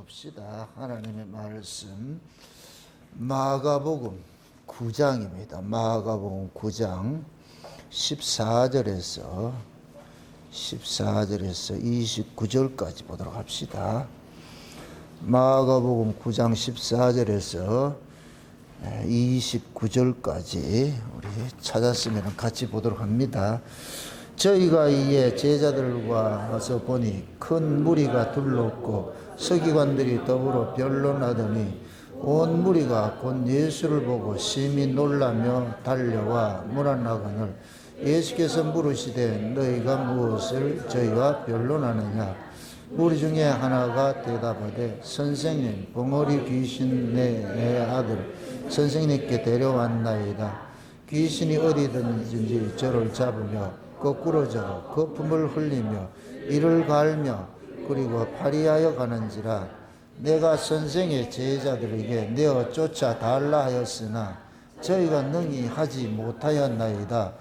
봅시다. 하나님의 말씀 마가복음 9장입니다. 마가복음 9장 14절에서 29절까지 보도록 합시다. 마가복음 9장 14절에서 29절까지 우리 찾았으면 같이 보도록 합니다. 저희가 이에 제자들과 와서 보니 큰 무리가 둘렀고 서기관들이 더불어 변론하더니 온 무리가 곧 예수를 보고 심히 놀라며 달려와 문안하거늘 예수께서 물으시되 너희가 무엇을 저희와 변론하느냐. 무리 중에 하나가 대답하되 선생님, 벙어리 귀신 내 아들 선생님께 데려왔나이다. 귀신이 어디든지 저를 잡으며 거꾸러져 거품을 흘리며 이를 갈며 그리고 파리하여 가는지라. 내가 선생의 제자들에게 내어 쫓아 달라 하였으나 저희가 능히 하지 못하였나이다.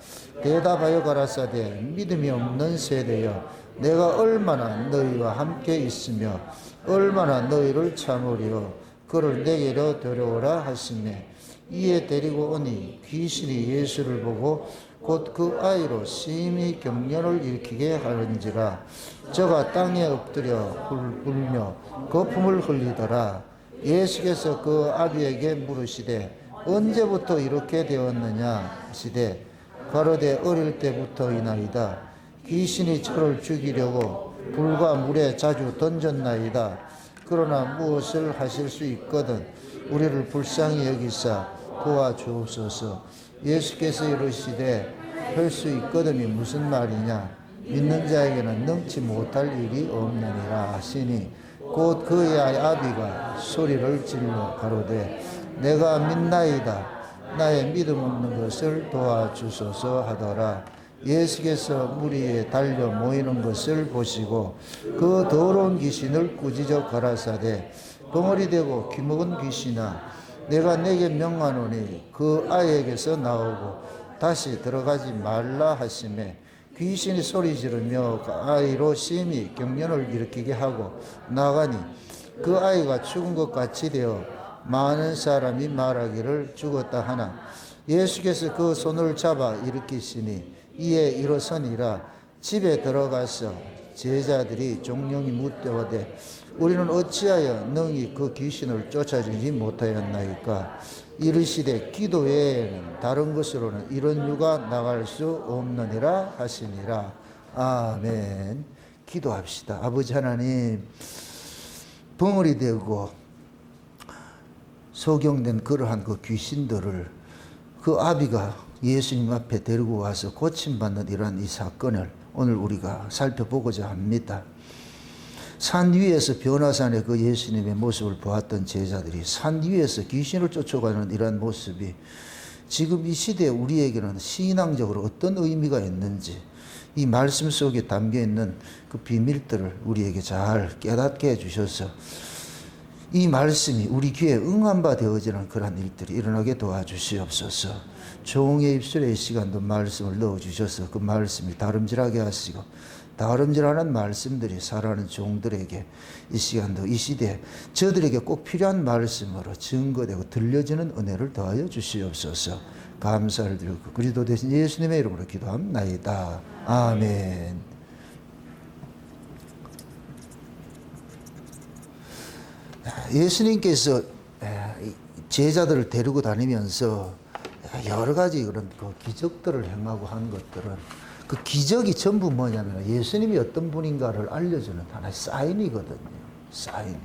대답하여 가라사대 믿음이 없는 세대여, 내가 얼마나 너희와 함께 있으며 얼마나 너희를 참으리요. 그를 내게로 데려오라 하시매 이에 데리고 오니 귀신이 예수를 보고 곧 그 아이로 심히 경련을 일으키게 하는지라. 저가 땅에 엎드려 울며 거품을 흘리더라. 예수께서 그 아비에게 물으시되 언제부터 이렇게 되었느냐 하시되 가로되 어릴 때부터이나이다. 귀신이 저를 죽이려고 불과 물에 자주 던졌나이다. 그러나 무엇을 하실 수 있거든 우리를 불쌍히 여기사 도와주옵소서. 예수께서 이르시되 할 수 있거든이 무슨 말이냐. 믿는 자에게는 능치 못할 일이 없느니라 하시니 곧 그의 아비가 소리를 질러 가로되 내가 믿나이다. 나의 믿음 없는 것을 도와주소서 하더라. 예수께서 무리에 달려 모이는 것을 보시고 그 더러운 귀신을 꾸짖어 가라사대 벙어리 되고 귀먹은 귀신아, 내가 내게 명하노니 그 아이에게서 나오고 다시 들어가지 말라 하시매 귀신이 소리 지르며 그 아이로 심히 경련을 일으키게 하고 나가니 그 아이가 죽은 것 같이 되어 많은 사람이 말하기를 죽었다 하나 예수께서 그 손을 잡아 일으키시니 이에 일어서니라. 집에 들어가서 제자들이 종용이 묻되 우리는 어찌하여 능히 그 귀신을 쫓아주지 못하였나이까. 이르시되 기도 외에는 다른 것으로는 이런 유가 나갈 수 없느니라 하시니라. 아멘. 기도합시다. 아버지 하나님, 벙어리 되고 소경된 그러한 그 귀신들을 그 아비가 예수님 앞에 데리고 와서 고침받는 이러한 이 사건을 오늘 우리가 살펴보고자 합니다. 산 위에서 변화산에 그 예수님의 모습을 보았던 제자들이 산 위에서 귀신을 쫓아가는 이러한 모습이 지금 이 시대에 우리에게는 신앙적으로 어떤 의미가 있는지 이 말씀 속에 담겨있는 그 비밀들을 우리에게 잘 깨닫게 해주셔서 이 말씀이 우리 귀에 응한 바 되어지는 그러한 일들이 일어나게 도와주시옵소서. 종의 입술에 이 시간도 말씀을 넣어주셔서 그 말씀이 다름질하게 하시고 다름질하는 말씀들이 살아가는 종들에게 이 시간도 이 시대에 저들에게 꼭 필요한 말씀으로 증거되고 들려지는 은혜를 더하여 주시옵소서. 감사를 드리고 그리스도 대신 예수님의 이름으로 기도합나이다. 아멘. 예수님께서 제자들을 데리고 다니면서 여러 가지 그런 그 기적들을 행하고 한 것들은 그 기적이 전부 뭐냐면 예수님이 어떤 분인가를 알려주는 하나의 사인이거든요. 사인.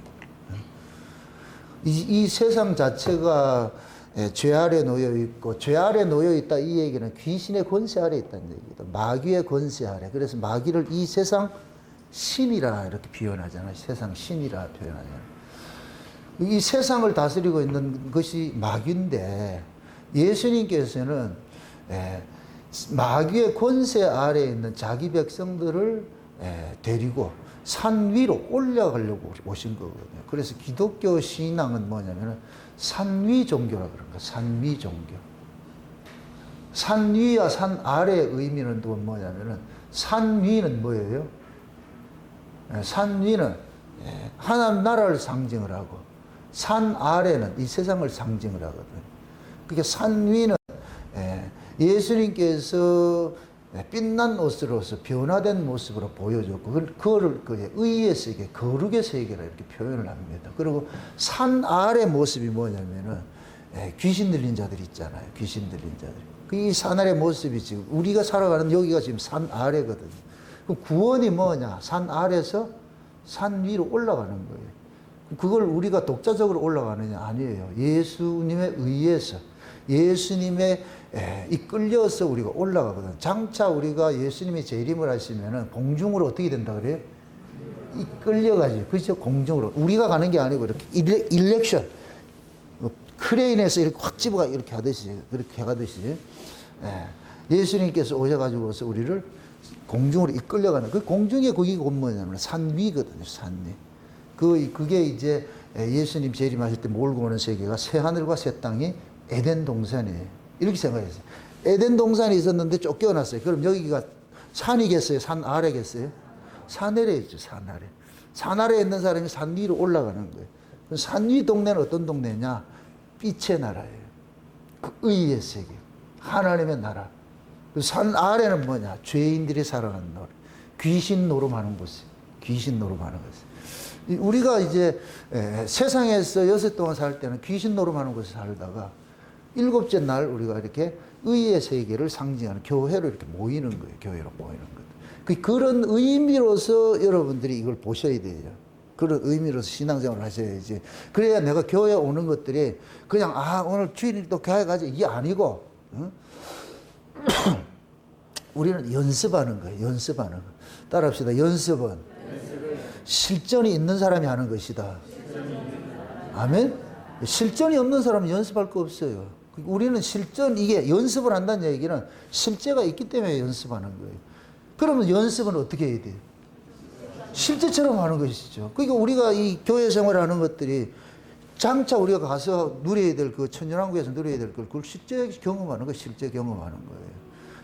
이 세상 자체가 죄 아래 놓여 있고 죄 아래 놓여 있다 이 얘기는 귀신의 권세 아래 있다는 얘기다. 마귀의 권세 아래. 그래서 마귀를 이 세상 신이라 이렇게 표현하잖아요. 세상 신이라 표현하잖아요. 이 세상을 다스리고 있는 것이 마귀인데 예수님께서는 마귀의 권세 아래에 있는 자기 백성들을 데리고 산 위로 올라가려고 오신 거거든요. 그래서 기독교 신앙은 뭐냐면 산위 종교라 그런 거예요. 산위 종교. 산 위와 산 아래의 의미는 또 뭐냐면 산 위는 뭐예요? 산 위는 하나님 나라를 상징을 하고 산 아래는 이 세상을 상징을 하거든요. 그러니까 산 위는 예수님께서 빛난 옷으로서 변화된 모습으로 보여줬고 그거를 의의 세계, 거룩의 세계라 이렇게 표현을 합니다. 그리고 산 아래 모습이 뭐냐면은 귀신 들린 자들 있잖아요. 귀신 들린 자들. 이 산 아래 모습이 지금 우리가 살아가는 여기가 지금 산 아래거든요. 그럼 구원이 뭐냐? 산 아래서 산 위로 올라가는 거예요. 그걸 우리가 독자적으로 올라가느냐? 아니에요. 예수님의 의해서 예수님의 이끌려서 우리가 올라가거든. 장차 우리가 예수님이 재림을 하시면은 공중으로 어떻게 된다 그래요? 이끌려가지. 그렇죠? 공중으로. 우리가 가는 게 아니고 이렇게 일렉션. 크레인에서 이렇게 확 집어가 이렇게 하듯이, 그렇게 하듯이. 예수님께서 오셔가지고서 우리를 공중으로 이끌려가는. 그 공중에 거기가 뭐냐면 산 위거든요. 산 위. 그게 이제 예수님 재림하실 때 몰고 오는 세계가 새 하늘과 새 땅이 에덴 동산이에요. 이렇게 생각했어요. 에덴 동산이 있었는데 쫓겨났어요. 그럼 여기가 산이겠어요? 산 아래겠어요? 산 아래에 있죠. 산 아래. 산 아래에 있는 사람이 산 위로 올라가는 거예요. 산 위 동네는 어떤 동네냐? 빛의 나라예요. 그 의의 세계. 하나님의 나라. 산 아래는 뭐냐? 죄인들이 살아가는 나라. 귀신 노름하는 곳이에요. 귀신 노름하는 곳이에요. 우리가 이제 세상에서 6일 동안 살 때는 귀신 노름하는 곳에 살다가 7째 날 우리가 이렇게 의의 세계를 상징하는 교회로 이렇게 모이는 거예요. 교회로 모이는 것. 그런 의미로서 여러분들이 이걸 보셔야 돼요. 그런 의미로서 신앙생활을 하셔야지. 그래야 내가 교회에 오는 것들이 그냥 오늘 주일이 또 교회 가자 이게 아니고 응? 우리는 연습하는 거예요. 연습하는 거. 따라합시다. 연습은 실전이 있는 사람이 하는 것이다. 아멘? 실전이 없는 사람은 연습할 거 없어요. 우리는 이게 연습을 한다는 얘기는 실제가 있기 때문에 연습하는 거예요. 그러면 연습은 어떻게 해야 돼요? 실제처럼 하는 것이죠. 그러니까 우리가 이 교회 생활을 하는 것들이 장차 우리가 가서 누려야 될 그 천년왕국에서 누려야 될 걸 그걸 실제 경험하는 거예요. 실제 경험하는 거예요.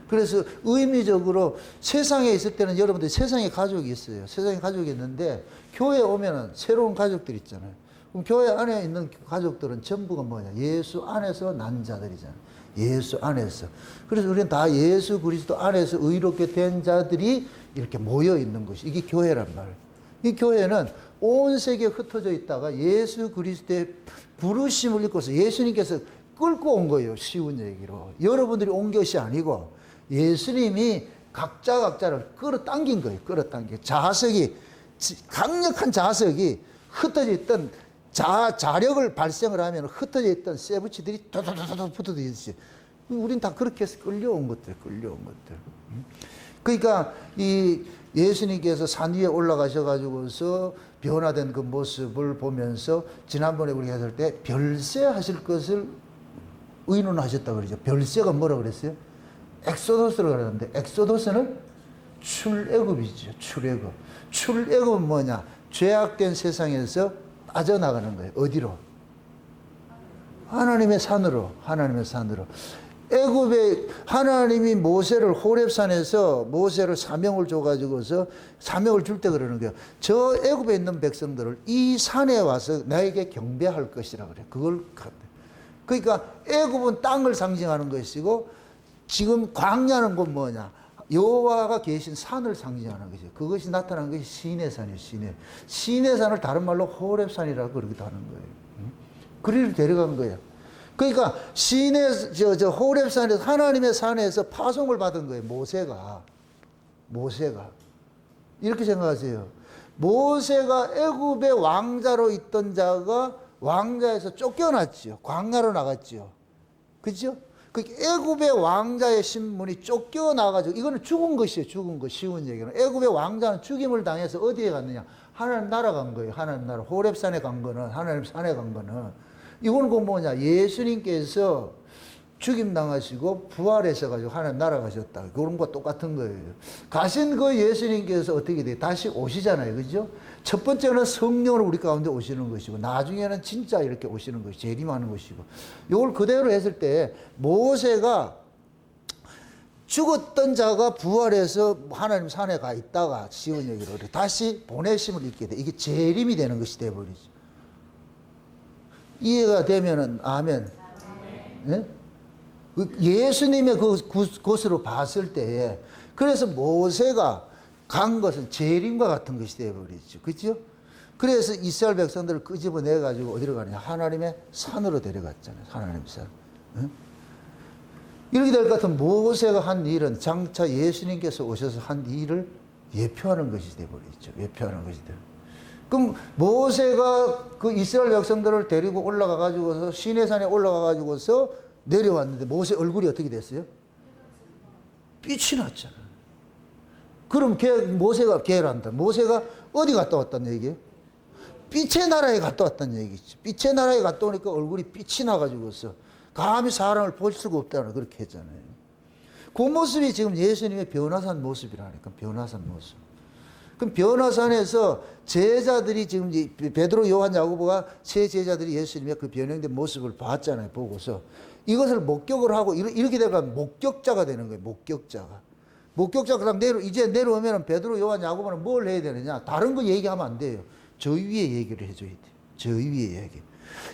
그래서 의미적으로 세상에 있을 때는 여러분들 세상에 가족이 있어요. 세상에 가족이 있는데 교회에 오면은 새로운 가족들 있잖아요. 그럼 교회 안에 있는 가족들은 전부가 뭐냐? 예수 안에서 난 자들이잖아요. 예수 안에서. 그래서 우리는 다 예수 그리스도 안에서 의롭게 된 자들이 이렇게 모여 있는 것이 이게 교회란 말이에요. 이 교회는 온 세계에 흩어져 있다가 예수 그리스도의 부르심을 입고서 예수님께서 끌고 온 거예요. 쉬운 얘기로. 여러분들이 온 것이 아니고 예수님이 각자를 끌어당긴 거예요. 끌어당긴. 강력한 자석이 흩어져 있던 자력을 발생을 하면 흩어져 있던 쇠붙이들이 도도도도 붙어져 있지. 우린 다 그렇게 해서 끌려온 것들. 그러니까 이 예수님께서 산 위에 올라가셔가지고서 변화된 그 모습을 보면서 지난번에 우리가 했을 때 별세 하실 것을 의논하셨다고 그러죠. 별세가 뭐라고 그랬어요? 엑소도스를 그러는데 엑소도스는 출애굽이죠. 출애굽. 출애굽은 뭐냐? 죄악된 세상에서 빠져나가는 거예요. 어디로? 하나님의 산으로. 애굽에 하나님이 모세를 호렙산에서 모세를 사명을 줘가지고서 사명을 줄 때 그러는 거예요. 저 애굽에 있는 백성들을 이 산에 와서 나에게 경배할 것이라 그래요. 그러니까 애굽은 땅을 상징하는 것이고 지금 광야는 건 뭐냐? 여호와가 계신 산을 상징하는 거죠. 그것이 나타나는 것이 시내산이에요. 시내산을 다른 말로 호렙산이라고 그러기도 하는 거예요. 그리로 데려간 거예요. 그러니까 호렙산에서 하나님의 산에서 파송을 받은 거예요. 모세가 이렇게 생각하세요. 모세가 애굽의 왕자로 있던 자가 왕자에서 쫓겨났지요. 광야로 나갔지요. 그죠? 그 애굽의 왕자의 신분이 쫓겨나가지고 이거는 죽은 것이에요. 죽은 것. 쉬운 얘기는. 애굽의 왕자는 죽임을 당해서 어디에 갔느냐? 하나님 나라 간 거예요. 하나님 나라. 호렙산에 간 거는 하나님 산에 간 거는 이거는 그 뭐냐? 예수님께서 죽임 당하시고 부활하셔 가지고 하나님 나라 가셨다. 그런 것과 똑같은 거예요. 가신 그 예수님께서 어떻게 돼요? 다시 오시잖아요. 그죠? 첫 번째는 성령으로 우리 가운데 오시는 것이고 나중에는 진짜 이렇게 오시는 것이 재림하는 것이고 이걸 그대로 했을 때 모세가 죽었던 자가 부활해서 하나님 산에 가 있다가 시온 여기로 다시 보내심을 입게 돼. 이게 재림이 되는 것이 되어버리죠. 이해가 되면은 아멘. 네? 예수님의 그것으로 봤을 때에 그래서 모세가 간 것은 재림과 같은 것이 되어버리죠. 그렇죠? 그래서 이스라엘 백성들을 끄집어내가지고 어디로 가냐? 하나님의 산으로 데려갔잖아요. 하나님의 산. 네? 이렇게 될 것 같으면 모세가 한 일은 장차 예수님께서 오셔서 한 일을 예표하는 것이 되어버리죠. 예표하는 것이 되어. 그럼 모세가 그 이스라엘 백성들을 데리고 올라가 가지고서 시내산에 올라가 가지고서 내려왔는데 모세 얼굴이 어떻게 됐어요? 빛이 났잖아요. 그럼 모세가 계란다. 모세가 어디 갔다 왔다는 얘기예요? 빛의 나라에 갔다 왔다는 얘기죠. 빛의 나라에 갔다 오니까 얼굴이 빛이 나가지고서 감히 사람을 볼 수가 없다는 그렇게 했잖아요. 그 모습이 지금 예수님의 변화산 모습이라니까. 변화산 모습. 그럼 변화산에서 제자들이 지금 베드로, 요한, 야고보가 세 제자들이 예수님의 그 변형된 모습을 봤잖아요. 보고서 이것을 목격을 하고 이렇게 되면 목격자가 되는 거예요. 목격자가. 목격자 그다음 이제 내려오면 베드로, 요한, 야고보는 뭘 해야 되느냐? 다른 거 얘기하면 안 돼요. 저 위에 얘기를 해줘야 돼요. 저 위에 얘기.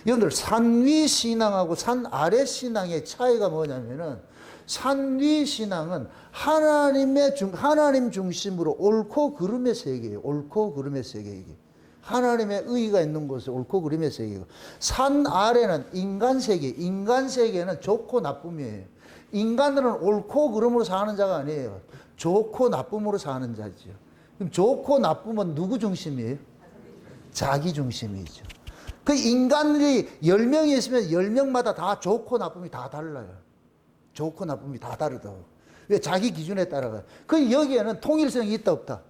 여러분들 산 위 신앙하고 산 아래 신앙의 차이가 뭐냐면은 산 위 신앙은 하나님 중심으로 옳고 그름의 세계예요. 옳고 그름의 세계 이게. 하나님의 의의가 있는 곳은 옳고 그름의 세계고 산 아래는 인간 세계. 인간 세계는 좋고 나쁨이에요. 인간들은 옳고 그름으로 사는 자가 아니에요. 좋고 나쁨으로 사는 자죠. 그럼 좋고 나쁨은 누구 중심이에요? 자기 중심이죠. 그 인간들이 10명이 있으면 10명마다 다 좋고 나쁨이 다 달라요. 좋고 나쁨이 다 다르다고. 왜? 자기 기준에 따라가요. 그 여기에는 통일성이 있다 없다?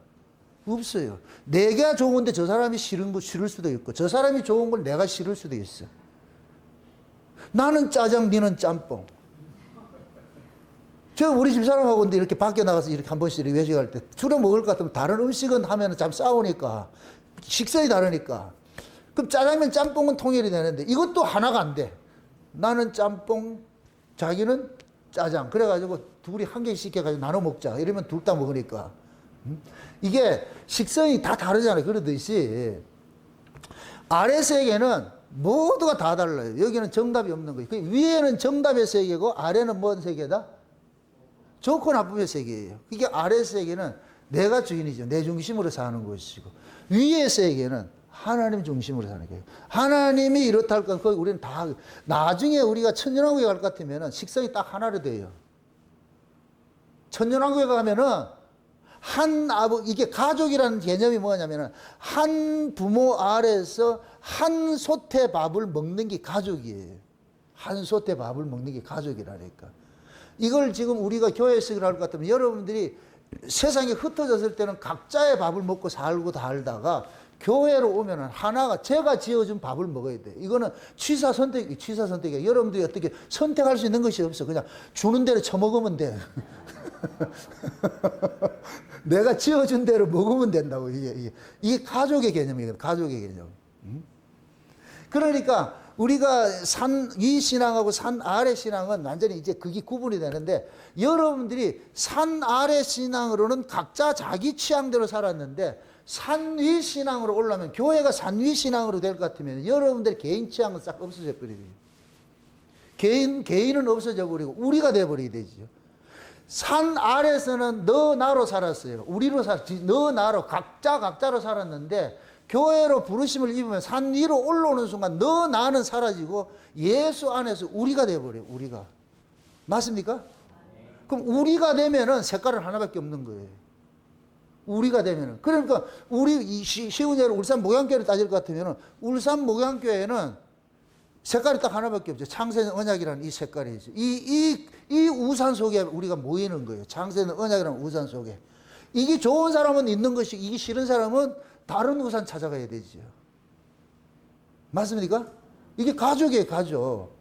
없어요. 내가 좋은데 저 사람이 싫을 수도 있고 저 사람이 좋은 걸 내가 싫을 수도 있어. 나는 짜장, 니는 짬뽕. 저 우리 집사람하고 근데 이렇게 밖에 나가서 이렇게 한 번씩 외식할 때 주로 먹을 것 같으면 다른 음식은 하면 참 싸우니까 식성이 다르니까 그럼 짜장면 짬뽕은 통일이 되는데 이것도 하나가 안 돼. 나는 짬뽕, 자기는 짜장. 그래가지고 둘이 한 개씩 시켜가지고 나눠 먹자. 이러면 둘 다 먹으니까. 이게 식성이 다 다르잖아요. 그러듯이 아래 세계는 모두가 다 달라요. 여기는 정답이 없는 거예요. 위에는 정답의 세계고 아래는 뭔 세계다? 좋고 나쁨의 세계예요. 이게 아래 세계는 내가 주인이죠. 내 중심으로 사는 것이고 위의 세계는 하나님 중심으로 사는 거예요. 하나님이 이렇다 할까 우리는 다 나중에 우리가 천년왕국에 갈 것 같으면 식성이 딱 하나로 돼요. 천년왕국에 가면은 이게 가족이라는 개념이 뭐냐면은 한 부모 아래에서 한 솥의 밥을 먹는 게 가족이에요. 한 솥의 밥을 먹는 게 가족이라니까. 이걸 지금 우리가 교회에서 할 것 같으면 여러분들이 세상에 흩어졌을 때는 각자의 밥을 먹고 살고 살다가 교회로 오면은 하나가 제가 지어준 밥을 먹어야 돼. 이거는 취사 선택이야. 여러분들이 어떻게 선택할 수 있는 것이 없어. 그냥 주는 대로 처먹으면 돼. 내가 지어준 대로 먹으면 된다고. 이게 가족의 개념이거든. 가족의 개념. 그러니까 우리가 산 위 신앙하고 산 아래 신앙은 완전히 이제 그게 구분이 되는데 여러분들이 산 아래 신앙으로는 각자 자기 취향대로 살았는데 산 위 신앙으로 올라면 교회가 산 위 신앙으로 될 것 같으면 여러분들의 개인 취향은 싹 없어져 버리죠. 개인은 없어져 버리고 우리가 돼 버리게 되죠. 산 아래서는 너 나로 살았어요. 우리로 살았지. 너 나로 각자로 살았는데 교회로 부르심을 입으면 산 위로 올라오는 순간 너 나는 사라지고 예수 안에서 우리가 돼 버려요. 우리가. 맞습니까? 그럼 우리가 되면은 색깔은 하나밖에 없는 거예요. 우리가 되면은. 그러니까 우리 쉬운 예로 울산 목양교회를 따질 것 같으면은 울산 목양교회는 색깔이 딱 하나밖에 없죠. 창세는 언약이라는 이 색깔이죠. 이 우산 속에 우리가 모이는 거예요. 창세는 언약이라는 우산 속에. 이게 좋은 사람은 있는 것이, 이게 싫은 사람은 다른 우산 찾아가야 되죠. 맞습니까? 이게 가족이에요, 가족.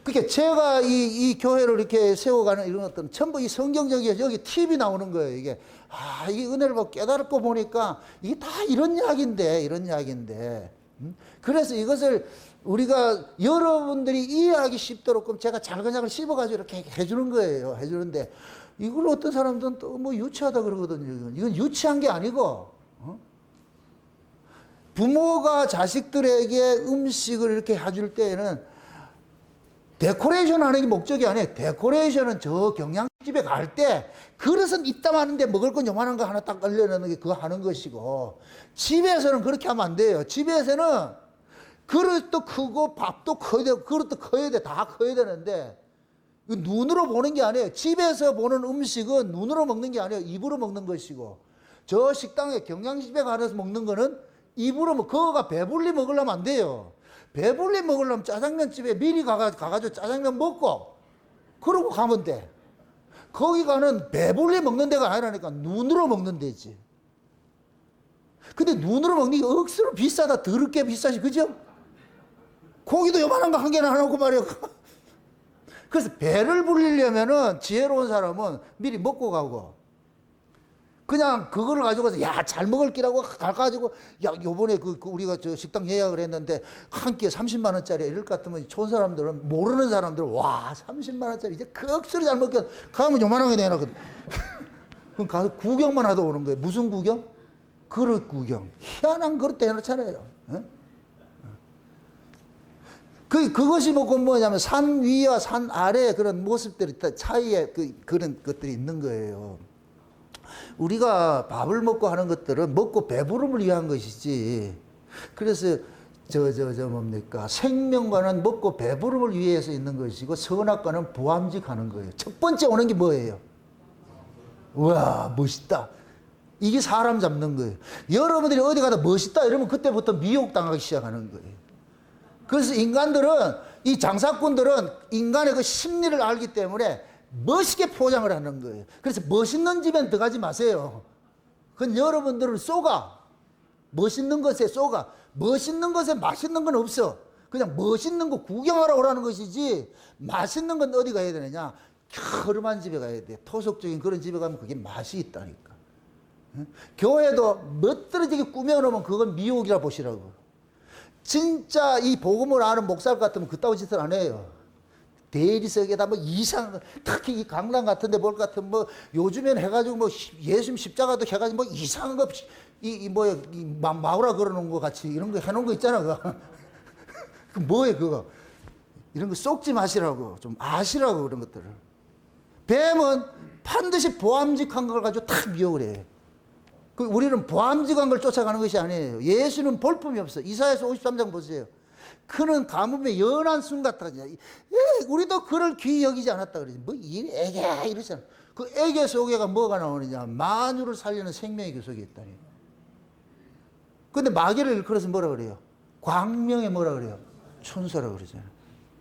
그러니까 제가 이 교회를 이렇게 세워가는 이런 것들은 전부 이 성경적이에요. 여기 팁이 나오는 거예요. 이게, 이게 은혜를 깨닫고 보니까 이게 다 이런 이야기인데. 그래서 이것을 우리가 여러분들이 이해하기 쉽도록 제가 잘근잘근 씹어가지고 이렇게 해주는 거예요. 해주는데 이걸 어떤 사람들은 또 뭐 유치하다 그러거든요. 이건 유치한 게 아니고, 부모가 자식들에게 음식을 이렇게 해줄 때에는 데코레이션 하는 게 목적이 아니에요. 데코레이션은 저 경양집에 갈 때 그릇은 이따만한데 먹을 건 요만한 거 하나 딱 걸려놓는 게 그거 하는 것이고, 집에서는 그렇게 하면 안 돼요. 집에서는 그릇도 크고 밥도 커야 되고 그릇도 커야 돼. 다 커야 되는데 눈으로 보는 게 아니에요. 집에서 보는 음식은 눈으로 먹는 게 아니에요. 입으로 먹는 것이고, 저 식당에 경양집에 가서 먹는 거는 입으로 그거가 배불리 먹으려면 안 돼요. 배불리 먹으려면 짜장면집에 미리 가가지고 짜장면 먹고 그러고 가면 돼. 거기 가는 배불리 먹는 데가 아니라니까 눈으로 먹는 데지. 근데 눈으로 먹는 게 억수로 비싸다. 더럽게 비싸지, 그죠? 고기도 요만한 거 한 개나 안 하고 말이야. 그래서 배를 불리려면은 지혜로운 사람은 미리 먹고 가고, 그냥 그거를 가지고서 야 잘 먹을 기라고 가가지고 야 요번에 우리가 저 식당 예약을 했는데 한 끼에 30만 원짜리 이럴 것 같으면 좋은 사람들은, 모르는 사람들은 와 30만 원짜리 이제 억수로 잘 먹게 가면 요만하게 내놔거든. 그럼 가서 구경만 하다 오는 거예요. 무슨 구경? 그릇 구경. 희한한 그릇도 해놓잖아요. 그것이 뭐냐면 산 위와 산 아래의 그런 모습들이 차이에 그런 것들이 있는 거예요. 우리가 밥을 먹고 하는 것들은 먹고 배부름을 위한 것이지. 그래서 뭡니까? 생명과는 먹고 배부름을 위해서 있는 것이고, 선악과는 보암직하는 거예요. 첫 번째 오는 게 뭐예요? 우와, 멋있다. 이게 사람 잡는 거예요. 여러분들이 어디 가다 멋있다 이러면 그때부터 미혹당하기 시작하는 거예요. 그래서 인간들은, 이 장사꾼들은 인간의 그 심리를 알기 때문에 멋있게 포장을 하는 거예요. 그래서 멋있는 집엔 들어가지 마세요. 그건 여러분들을 쏘가. 멋있는 것에 쏘가. 멋있는 것에 맛있는 건 없어. 그냥 멋있는 거 구경하러 오라는 것이지, 맛있는 건 어디 가야 되느냐? 허름한 집에 가야 돼. 토속적인 그런 집에 가면 그게 맛이 있다니까. 교회도 멋들어지게 꾸며놓으면 그건 미혹이라 보시라고. 진짜 이 복음을 아는 목사 같으면 그따위 짓을 안 해요. 대리석에다 뭐 이상한, 특히 이 강남 같은데 뭘 같은 뭐 요즘엔 해가지고 뭐 예수님 십자가도 해가지고 뭐 이상한 거, 마우라 걸어놓은 거 같이 이런 거 해놓은 거 있잖아. 그거. 그 뭐예요, 그거? 이런 거 쏙지 마시라고. 좀 아시라고, 그런 것들을. 뱀은 반드시 보암직한 걸 가지고 탁 미혹을 해요. 우리는 보암직한 걸 쫓아가는 것이 아니에요. 예수는 볼품이 없어. 이사야서 53장 보세요. 그는 가뭄에 연한 순 같아. 우리도 그를 귀히 여기지 않았다 그러지. 뭐 애게 이러잖아. 그 애게 속에가 뭐가 나오느냐? 만유를 살리는 생명이 그 속에 있다니. 근데 마귀를 일컬어서 뭐라 그래요? 광명에 뭐라 그래요? 천사라 그러잖아요.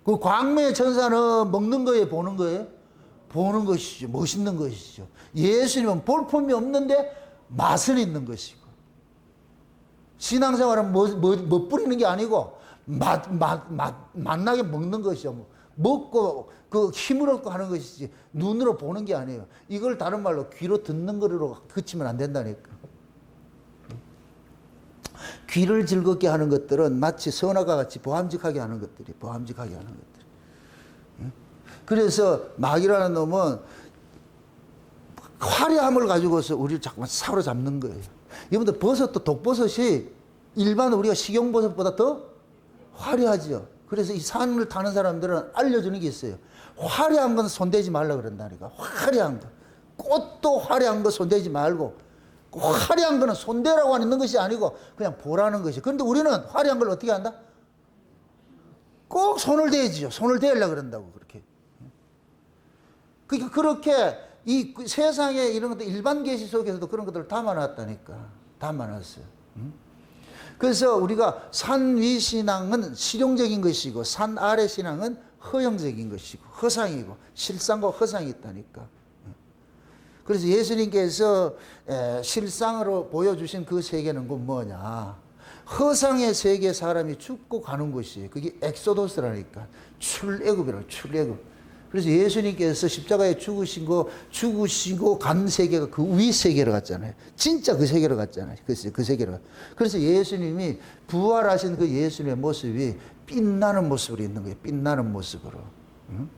그 광명의 천사는 먹는 거예요, 보는 거예요? 보는 것이죠. 멋있는 것이죠. 예수님은 볼품이 없는데 맛은 있는 것이고, 신앙생활은 뭐 뿌리는 게 아니고 맛나게 먹는 것이죠. 먹고 그 힘을 얻고 하는 것이지 눈으로 보는 게 아니에요. 이걸 다른 말로 귀로 듣는 거로 그치면 안 된다니까. 귀를 즐겁게 하는 것들은 마치 선악과 같이 보암직하게 하는 것들이, 보암직하게 하는 것들이. 그래서 마귀라는 놈은 화려함을 가지고서 우리를 자꾸만 사로잡는 거예요. 여러분들 버섯도, 독버섯이 일반 우리가 식용버섯보다 더 화려하죠. 그래서 이 산을 타는 사람들은 알려주는 게 있어요. 화려한 건 손대지 말라 그런다니까. 화려한 거. 꽃도 화려한 거 손대지 말고, 화려한 거는 손대라고 하는 것이 아니고 그냥 보라는 것이. 그런데 우리는 화려한 걸 어떻게 한다? 꼭 손을 대지요. 손을 대려고 그런다고, 그렇게. 그러니까 그렇게 이 세상에 이런 것들, 일반 계시 속에서도 그런 것들을 담아놨다니까. 담아놨어요. 그래서 우리가 산 위 신앙은 실용적인 것이고, 산 아래 신앙은 허영적인 것이고, 허상이고, 실상과 허상이 있다니까. 그래서 예수님께서 실상으로 보여주신 그 세계는 뭐냐? 허상의 세계 사람이 죽고 가는 곳이에요. 그게 엑소도스라니까. 출애굽이라고, 출애굽. 그래서 예수님께서 십자가에 죽으시고 간 세계가 그 위 세계로 갔잖아요. 진짜 그 세계로 갔잖아요. 그 세계로. 그래서 예수님이 부활하신 그 예수님의 모습이 빛나는 모습으로 있는 거예요. 빛나는 모습으로. 응?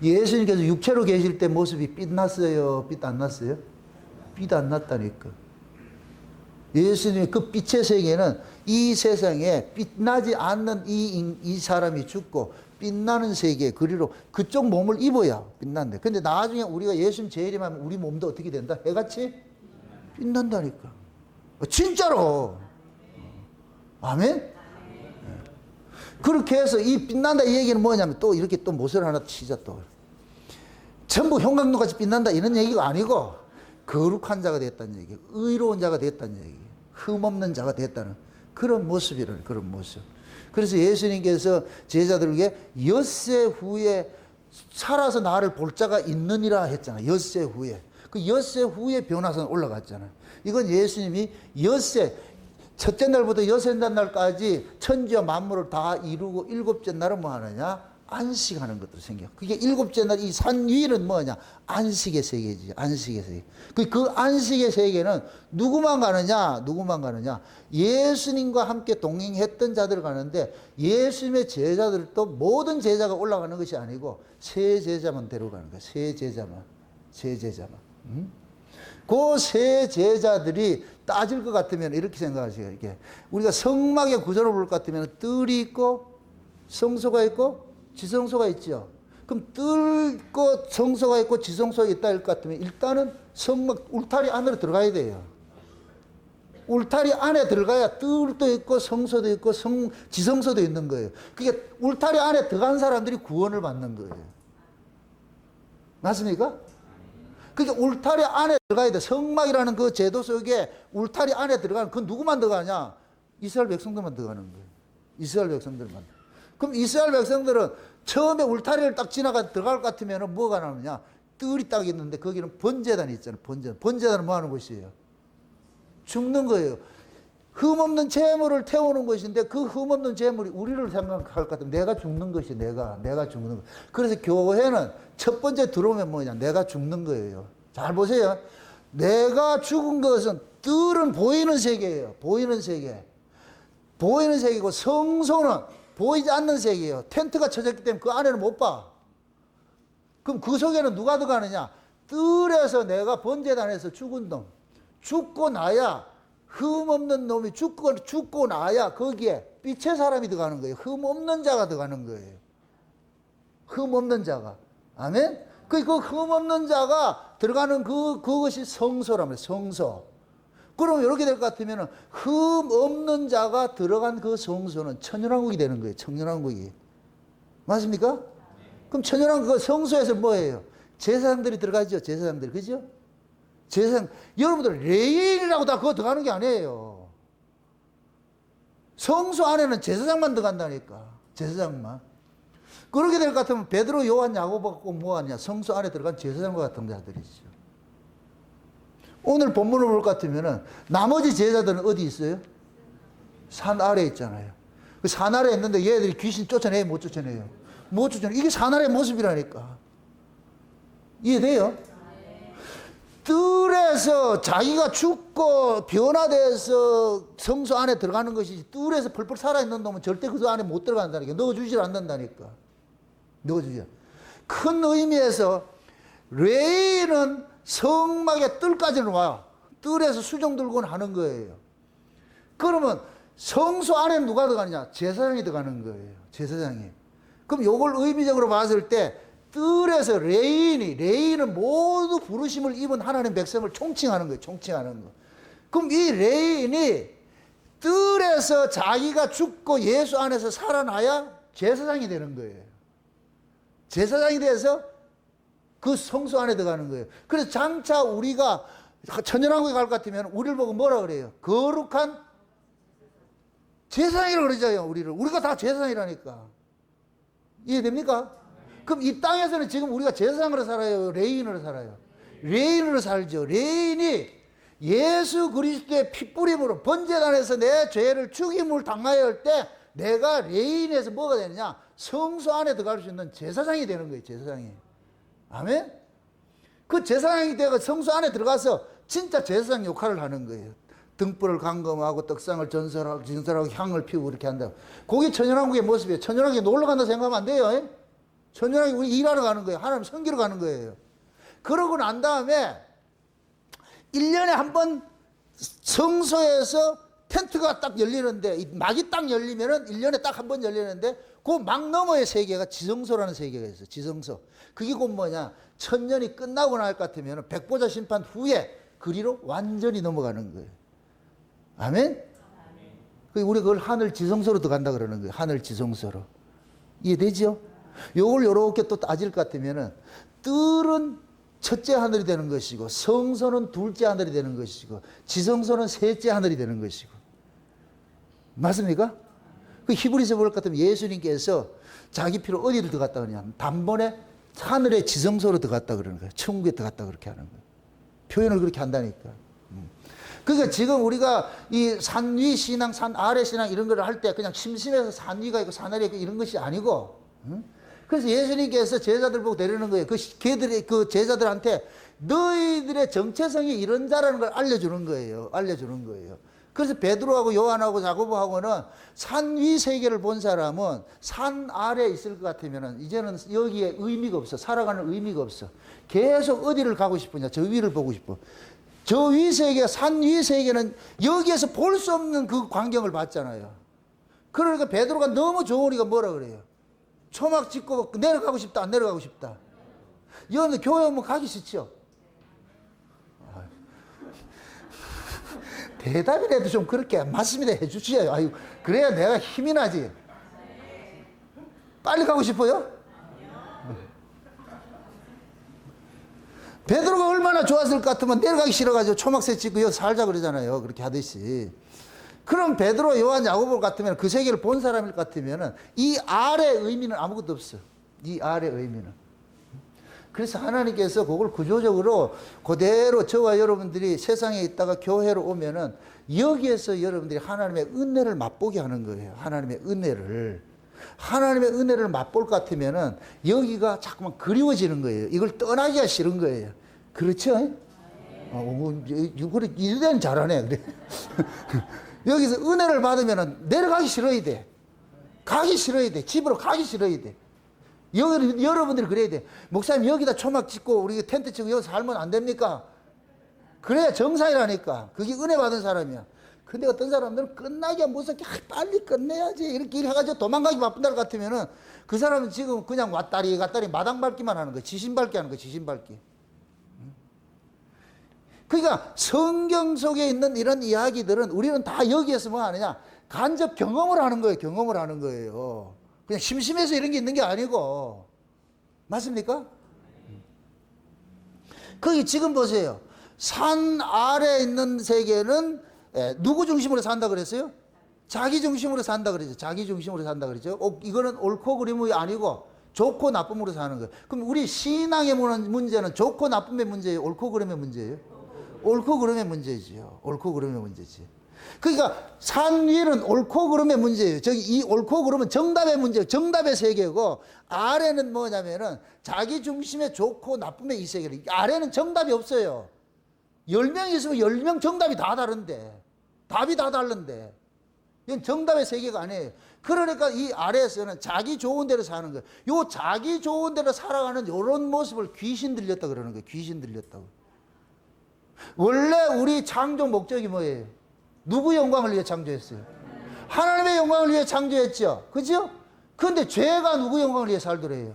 예수님께서 육체로 계실 때 모습이 빛났어요? 빛 안 났어요? 빛 안 났다니까. 예수님의 그 빛의 세계는 이 세상에 빛나지 않는 이 사람이 죽고 빛나는 세계, 그리로 그쪽 몸을 입어야 빛난대. 근데 나중에 우리가 예수님 재림하면 우리 몸도 어떻게 된다? 해같이 빛난다니까. 진짜로. 아멘? 그렇게 해서 이 빛난다 이 얘기는 뭐냐면 또 이렇게 또 못을 하나 치자 또. 전부 형광등같이 빛난다 이런 얘기가 아니고 거룩한 자가 됐다는 얘기, 의로운 자가 됐다는 얘기, 흠없는 자가 됐다는 그런 모습이라는 그런 모습. 그래서 예수님께서 제자들에게 엿새 후에 살아서 나를 볼 자가 있느니라 했잖아요. 엿새 후에. 그 엿새 후에 변화선 올라갔잖아요. 이건 예수님이 엿새, 첫째 날부터 여섯째 날까지 천지와 만물을 다 이루고 일곱째 날은 뭐 하느냐? 안식하는 것도 생겨. 그게 일곱째 날 이 산 위는 뭐냐? 안식의 세계지. 안식의 세계. 그 안식의 세계는 누구만 가느냐? 누구만 가느냐? 예수님과 함께 동행했던 자들 가는데 예수님의 제자들도 모든 제자가 올라가는 것이 아니고 세 제자만 데려가는 거야. 세 제자만. 세 제자만. 그 세 제자들이 따질 것 같으면 이렇게 생각하세요. 이게 우리가 성막의 구조를 볼 것 같으면 뜰이 있고 성소가 있고 지성소가 있죠. 그럼 뜰 있고 성소가 있고 지성소가 있다 할 것 같으면 일단은 성막 울타리 안으로 들어가야 돼요. 울타리 안에 들어가야 뜰도 있고 성소도 있고 지성소도 있는 거예요. 그게 울타리 안에 들어간 사람들이 구원을 받는 거예요. 맞습니까? 그게 울타리 안에 들어가야 돼. 성막이라는 그 제도 속에 울타리 안에 들어가는 그 누구만 들어가냐? 이스라엘 백성들만 들어가는 거예요. 이스라엘 백성들만. 그럼 이스라엘 백성들은 처음에 울타리를 딱 지나가 들어갈 것 같으면 뭐가 나오느냐? 뜰이 딱 있는데 거기는 번제단이 있잖아요. 번제단. 번제단은 뭐 하는 곳이에요? 죽는 거예요. 흠없는 재물을 태우는 것인데 그 흠없는 재물이 우리를 생각할 것 같으면 내가 죽는 것이 내가 죽는 거. 그래서 교회는 첫 번째 들어오면 뭐냐? 내가 죽는 거예요. 잘 보세요. 내가 죽은 것은 뜰은 보이는 세계예요. 보이는 세계. 보이는 세계고 성소는 보이지 않는 세계예요. 텐트가 쳐졌기 때문에 그 안에는 못 봐. 그럼 그 속에는 누가 들어가느냐? 뜰에서 내가 번제단에서 죽은 놈. 죽고 나야 흠없는 놈이 죽고 나야 거기에 빛의 사람이 들어가는 거예요. 흠없는 자가 들어가는 거예요. 흠없는 자가. 아멘? 그 흠없는 자가 들어가는 그것이 성소란 말이에요. 성소. 그럼 이렇게 될 것 같으면 흠없는 자가 들어간 그 성소는 천연왕국이 되는 거예요. 천연왕국이. 맞습니까? 그럼 천연왕국 그 성소에서 뭐예요? 제사장들이 들어가죠. 제사장들. 그죠? 제사장. 여러분들 레인이라고 다 그거 들어가는 게 아니에요. 성소 안에는 제사장만 들어간다니까. 제사장만. 그렇게 될 것 같으면 베드로, 요한, 야고보가 꼭 뭐하냐? 성소 안에 들어간 제사장과 같은 자들이죠. 오늘 본문을 볼 것 같으면 나머지 제자들은 어디 있어요? 산 아래에 있잖아요. 그 산 아래에 있는데 얘들이 귀신 쫓아내요? 못 쫓아내요? 못 쫓아내요. 이게 산 아래의 모습이라니까. 이해돼요? 뜰에서 자기가 죽고 변화돼서 성소 안에 들어가는 것이지 뜰에서 펄펄 살아있는 놈은 절대 그 안에 못 들어간다니까. 넣어주질 않는다니까. 넣어주지. 큰 의미에서 레인은 성막의 뜰까지는 와요. 뜰에서 수종 들고는 하는 거예요. 그러면 성소 안에 누가 들어가느냐? 제사장이 들어가는 거예요. 제사장이. 그럼 이걸 의미적으로 봤을 때 뜰에서 레인은 모두 부르심을 입은 하나님 백성을 총칭하는 거예요. 총칭하는 거. 그럼 이 레인이 뜰에서 자기가 죽고 예수 안에서 살아나야 제사장이 되는 거예요. 제사장이 돼서 그 성소 안에 들어가는 거예요. 그래서 장차 우리가 천연왕국에 갈 것 같으면 우리를 보고 뭐라 그래요? 거룩한 제사장이라고 그러잖아요. 우리가 다 제사장이라니까. 이해됩니까? 그럼 이 땅에서는 지금 우리가 제사장으로 살아요? 레인으로 살아요? 레인으로 살죠. 레인이 예수 그리스도의 핏부림으로 번제단에서 내 죄를 죽임을 당하여 할 때 내가 레인에서 뭐가 되느냐? 성소 안에 들어갈 수 있는 제사장이 되는 거예요. 제사장이. 아멘? 그 제사장이 되고 성소 안에 들어가서 진짜 제사장 역할을 하는 거예요. 등불을 감금하고 떡상을 전설하고 향을 피우고 이렇게 한다. 그게 천연왕국의 모습이에요. 천연왕국에 놀러 간다 생각하면 안 돼요. 천연왕국에 우리 일하러 가는 거예요. 하나님 섬기러 가는 거예요. 그러고 난 다음에 1년에 한 번 성소에서 텐트가 딱 열리는데, 막이 딱 열리면은 1년에 딱 한 번 열리는데, 그 막 너머의 세계가 지성소라는 세계가 있어요. 지성소. 그게 곧 뭐냐? 천년이 끝나고 날 것 같으면 백보자 심판 후에 그리로 완전히 넘어가는 거예요. 아멘? 우리 그걸 하늘 지성소로 들어간다 그러는 거예요. 하늘 지성소로. 이해되죠? 요걸 요렇게 또 따질 것 같으면은, 뜰은 첫째 하늘이 되는 것이고, 성소는 둘째 하늘이 되는 것이고, 지성소는 셋째 하늘이 되는 것이고. 맞습니까? 그 히브리서 볼 것 같으면 예수님께서 자기 피로 어디를 들어갔다 그러냐? 단번에 하늘의 지성소로 들어갔다 그러는 거예요. 천국에 들어갔다 그렇게 하는 거예요. 표현을 그렇게 한다니까. 그러니까 지금 우리가 이 산 위 신앙, 산 아래 신앙 이런 거를 할 때 그냥 심심해서 산 위가 있고 산 아래 있고 이런 것이 아니고, 그래서 예수님께서 제자들 보고 데리는 거예요. 그 제자들한테 너희들의 정체성이 이런 자라는 걸 알려주는 거예요. 알려주는 거예요. 그래서 베드로하고 요한하고 야고보하고는 산 위 세계를 본 사람은 산 아래에 있을 것 같으면은 이제는 여기에 의미가 없어. 살아가는 의미가 없어. 계속 어디를 가고 싶으냐? 저 위를 보고 싶어. 저 위 세계, 산 위 세계는 여기에서 볼 수 없는 그 광경을 봤잖아요. 그러니까 베드로가 너무 좋으니까 뭐라 그래요? 초막 짓고 내려가고 싶다, 안 내려가고 싶다. 여기 교회 오면 가기 싫죠? 대답이라도 좀 그렇게 맞습니다 해주셔요. 아유, 그래야 내가 힘이 나지. 빨리 가고 싶어요? 베드로가 얼마나 좋았을 것 같으면 내려가기 싫어가지고 초막새 찍고 여기 살자 그러잖아요. 그렇게 하듯이. 그럼 베드로, 요한, 야고보 같으면 그 세계를 본 사람일 것 같으면 이 아래 의미는 아무것도 없어. 이 아래 의미는. 그래서 하나님께서 그걸 구조적으로 그대로 저와 여러분들이 세상에 있다가 교회로 오면은 여기에서 여러분들이 하나님의 은혜를 맛보게 하는 거예요. 하나님의 은혜를. 하나님의 은혜를 맛볼 것 같으면은 여기가 자꾸만 그리워지는 거예요. 이걸 떠나기가 싫은 거예요. 그렇죠? 그래, 이래는 잘하네. 그래. 여기서 은혜를 받으면은 내려가기 싫어야 돼. 가기 싫어야 돼. 집으로 가기 싫어야 돼. 여러분들이 그래야 돼. 목사님, 여기다 초막 짓고, 우리 텐트 치고 여기서 살면 안 됩니까? 그래야 정상이라니까. 그게 은혜 받은 사람이야. 근데 어떤 사람들은 끝나기가 무섭게, 빨리 끝내야지. 이렇게 해가지고 도망가기 바쁜 날 같으면은 그 사람은 지금 그냥 왔다리 갔다리 마당 밟기만 하는 거야. 지신 밟기 하는 거야. 지신 밟기. 그러니까 성경 속에 있는 이런 이야기들은 우리는 다 여기에서 뭐 하느냐? 간접 경험을 하는 거예요. 경험을 하는 거예요. 그냥 심심해서 이런 게 있는 게 아니고. 맞습니까? 거기 지금 보세요. 산 아래에 있는 세계는 누구 중심으로 산다 그랬어요? 자기 중심으로 산다 그랬죠. 자기 중심으로 산다 그랬죠. 이거는 옳고 그름이 아니고 좋고 나쁨으로 사는 거예요. 그럼 우리 신앙의 문제는 좋고 나쁨의 문제예요? 옳고 그름의 문제예요? 옳고 그름의 문제지요. 옳고 그름의 문제지. 그러니까 산 위는 옳고 그름의 문제예요. 저기 이 옳고 그름은 정답의 문제예요. 정답의 세계고, 아래는 뭐냐면은 자기 중심의 좋고 나쁨의 이 세계예요. 아래는 정답이 없어요. 10명 있으면 10명 정답이 다 다른데, 답이 다 다른데, 이건 정답의 세계가 아니에요. 그러니까 이 아래에서는 자기 좋은 대로 사는 거예요. 요 자기 좋은 대로 살아가는 요런 모습을 귀신 들렸다 그러는 거예요. 귀신 들렸다고. 원래 우리 창조 목적이 뭐예요? 누구 영광을 위해 창조했어요? 하나님의 영광을 위해 창조했죠. 그죠? 그런데 죄가 누구 영광을 위해 살더래요?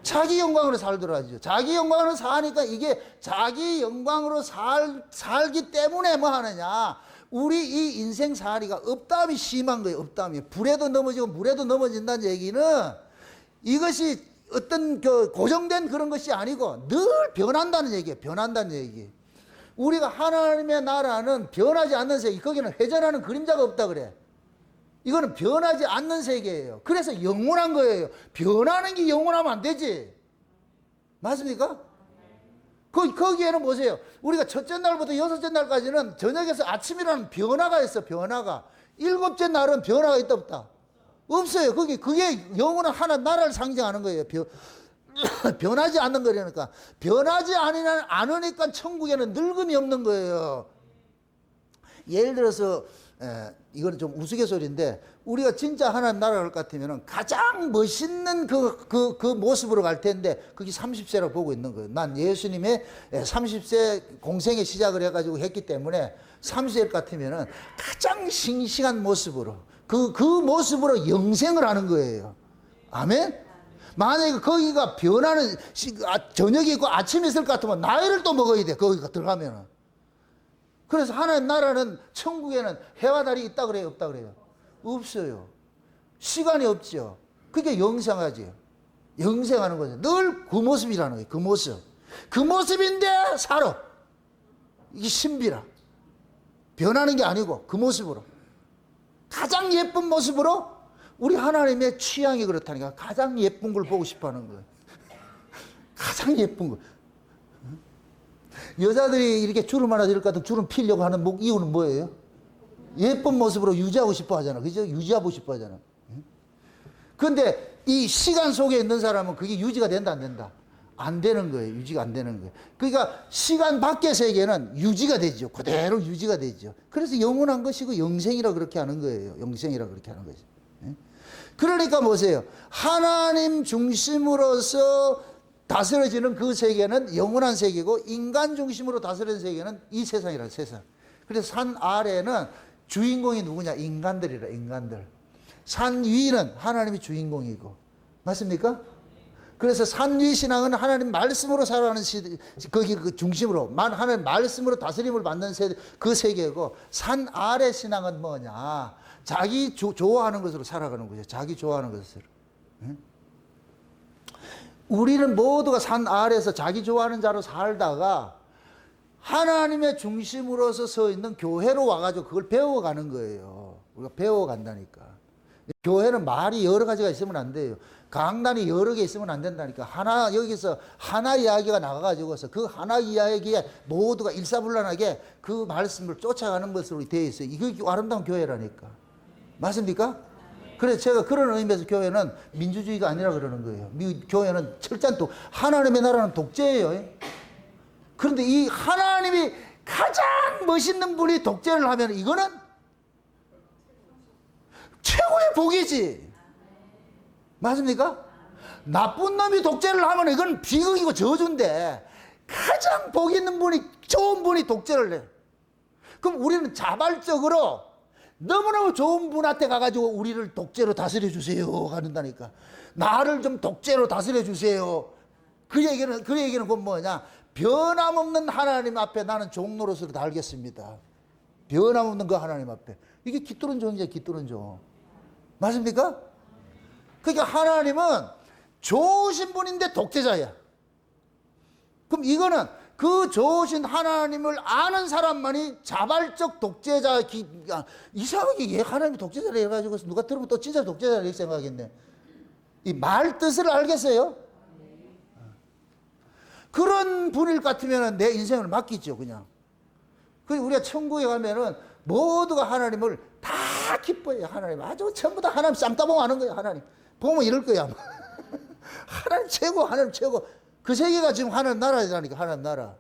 자기 영광으로 살더라죠. 자기 영광으로 사니까 이게 자기 영광으로 살기 때문에 뭐 하느냐? 우리 이 인생 살이가 업담이 심한 거예요. 업담이. 불에도 넘어지고 물에도 넘어진다는 얘기는 이것이 어떤 그 고정된 그런 것이 아니고 늘 변한다는 얘기예요. 변한다는 얘기. 우리가 하나님의 나라는 변하지 않는 세계, 거기는 회전하는 그림자가 없다 그래. 이거는 변하지 않는 세계예요. 그래서 영원한 거예요. 변하는 게 영원하면 안 되지. 맞습니까? 거기에는 보세요. 우리가 첫째 날부터 여섯째 날까지는 저녁에서 아침이라는 변화가 있어, 변화가. 일곱째 날은 변화가 있다 없다? 없어요. 그게 영원한 하나님 나라를 상징하는 거예요. 변하지 않는 거라니까. 변하지 않으니까 천국에는 늙음이 없는 거예요. 예를 들어서 이거는 좀 우스갯소리인데, 우리가 진짜 하나님 나라를 갈 것 같으면 가장 멋있는 그 모습으로 갈 텐데, 그게 30세라고 보고 있는 거예요. 난 예수님의 30세 공생의 시작을 해가지고 했기 때문에 30세 같으면 가장 싱싱한 모습으로, 그 모습으로 영생을 하는 거예요. 아멘? 만약에 거기가 변하는 저녁이 있고 아침이 있을 것 같으면 나이를 또 먹어야 돼. 거기가 들어가면은. 그래서 하나님 나라는, 천국에는 해와 달이 있다 그래요? 없다 그래요? 없어요. 시간이 없죠. 그게 영생하지. 영생하는 거죠. 늘 그 모습이라는 거예요. 그 모습. 그 모습인데 살아. 이게 신비라. 변하는 게 아니고 그 모습으로. 가장 예쁜 모습으로. 우리 하나님의 취향이 그렇다니까. 가장 예쁜 걸 보고 싶어 하는 거예요. 가장 예쁜 거. 여자들이 이렇게 주름 하나 들 것 같으면 주름 피려고 하는 이유는 뭐예요? 예쁜 모습으로 유지하고 싶어 하잖아. 그죠? 유지하고 싶어 하잖아. 그런데 이 시간 속에 있는 사람은 그게 유지가 된다, 안 된다? 안 되는 거예요. 유지가 안 되는 거예요. 그러니까 시간 밖의 세계는 유지가 되죠. 그대로 유지가 되죠. 그래서 영원한 것이고 영생이라 그렇게 하는 거예요. 영생이라 그렇게 하는 거죠. 그러니까 보세요. 하나님 중심으로서 다스려지는 그 세계는 영원한 세계고, 인간 중심으로 다스리는 세계는 이 세상이라, 세상. 그래서 산 아래는 주인공이 누구냐? 인간들이라, 인간들. 산 위는 하나님이 주인공이고. 맞습니까? 그래서 산 위 신앙은 하나님 말씀으로 살아가는 거기 그 중심으로, 하나님 말씀으로 다스림을 받는 그 세계고, 산 아래 신앙은 뭐냐? 자기 좋아하는 것으로 살아가는 거죠. 자기 좋아하는 것으로. 우리는 모두가 산 아래에서 자기 좋아하는 자로 살다가 하나님의 중심으로서 서 있는 교회로 와가지고 그걸 배워가는 거예요. 우리가 배워간다니까. 교회는 말이 여러 가지가 있으면 안 돼요. 강단이 여러 개 있으면 안 된다니까. 여기서 하나 이야기가 나가가지고서 그 하나 이야기에 모두가 일사불란하게 그 말씀을 쫓아가는 것으로 되어 있어요. 이게 아름다운 교회라니까. 맞습니까? 그래서 제가 그런 의미에서 교회는 민주주의가 아니라 그러는 거예요. 교회는 철저한 하나님의 나라는 독재예요. 그런데 이 하나님이 가장 멋있는 분이 독재를 하면 이거는 최고의 복이지. 맞습니까? 나쁜 놈이 독재를 하면 이건 비극이고 저주인데, 가장 복 있는 분이, 좋은 분이 독재를 해. 그럼 우리는 자발적으로 너무너무 좋은 분한테 가가지고 우리를 독재로 다스려 주세요 한다니까. 나를 좀 독재로 다스려 주세요. 그 얘기는 그건 뭐냐? 변함없는 하나님 앞에 나는 종노릇으로 달겠습니다. 변함없는 그 하나님 앞에. 이게 깃도른 종이죠, 깃도른 종. 맞습니까? 그러니까 하나님은 좋으신 분인데 독재자야. 그럼 이거는 그 좋으신 하나님을 아는 사람만이 자발적 독재자, 이상하게 얘 하나님이 독재자라 해가지고 누가 들으면 또 진짜 독재자라 이렇게 생각하겠네. 이 말 뜻을 알겠어요? 그런 분일 것 같으면 내 인생을 맡기죠, 그냥. 그리고 우리가 천국에 가면은 모두가 하나님을 다 기뻐해요. 하나님 아주 전부 다 하나님 쌈따봉 하는 거예요. 하나님 보면 이럴 거야. 하나님 최고, 하나님 최고. 그 세계가 지금 하나님 나라라니까, 하나님 나라.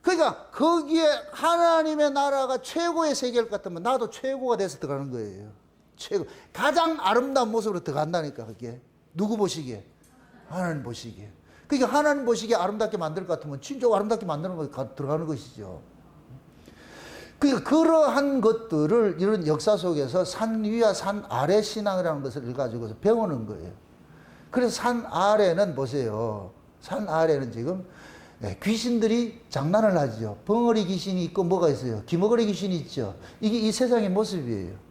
그러니까 거기에 하나님의 나라가 최고의 세계일 것 같으면 나도 최고가 돼서 들어가는 거예요. 최고. 가장 아름다운 모습으로 들어간다니까, 그게. 누구 보시기에? 하나님 보시기에. 그러니까 하나님 보시기에 아름답게 만들 것 같으면 진짜 아름답게 만드는 거 들어가는 것이죠. 그러니까 그러한 것들을 이런 역사 속에서 산 위와 산 아래 신앙이라는 것을 가지고서 배우는 거예요. 그래서 산 아래는 보세요. 산 아래는 지금 귀신들이 장난을 하죠. 벙어리 귀신이 있고 뭐가 있어요? 기머거리 귀신이 있죠. 이게 이 세상의 모습이에요.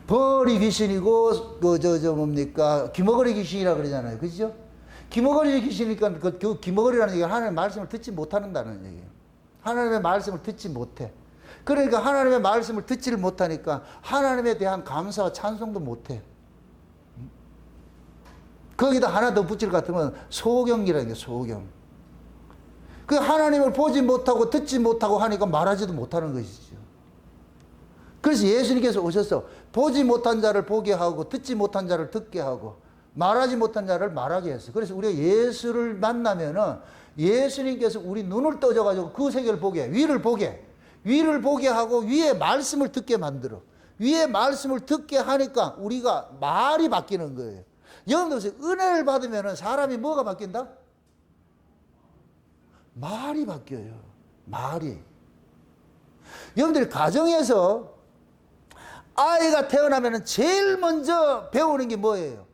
벙어리 귀신이고 뭡니까? 기머거리 귀신이라 그러잖아요. 그죠? 기머거리 귀신이니까 그 기머거리라는 얘기가 하나님의 말씀을 듣지 못한다는 얘기예요. 하나님의 말씀을 듣지 못해. 그러니까 하나님의 말씀을 듣지를 못하니까 하나님에 대한 감사와 찬송도 못해. 거기다 하나 더 붙일 것 같으면 소경이라는 게 소경. 그 하나님을 보지 못하고 듣지 못하고 하니까 말하지도 못하는 것이죠. 그래서 예수님께서 오셔서 보지 못한 자를 보게 하고 듣지 못한 자를 듣게 하고 말하지 못한 자를 말하게 했어요. 그래서 우리가 예수를 만나면은 예수님께서 우리 눈을 떠줘가지고 그 세계를 보게, 위를 보게 하고 위에 말씀을 듣게 만들어. 위에 말씀을 듣게 하니까 우리가 말이 바뀌는 거예요. 여러분들 보세요. 은혜를 받으면은 사람이 뭐가 바뀐다? 말이 바뀌어요. 말이. 여러분들이 가정에서 아이가 태어나면 제일 먼저 배우는 게 뭐예요?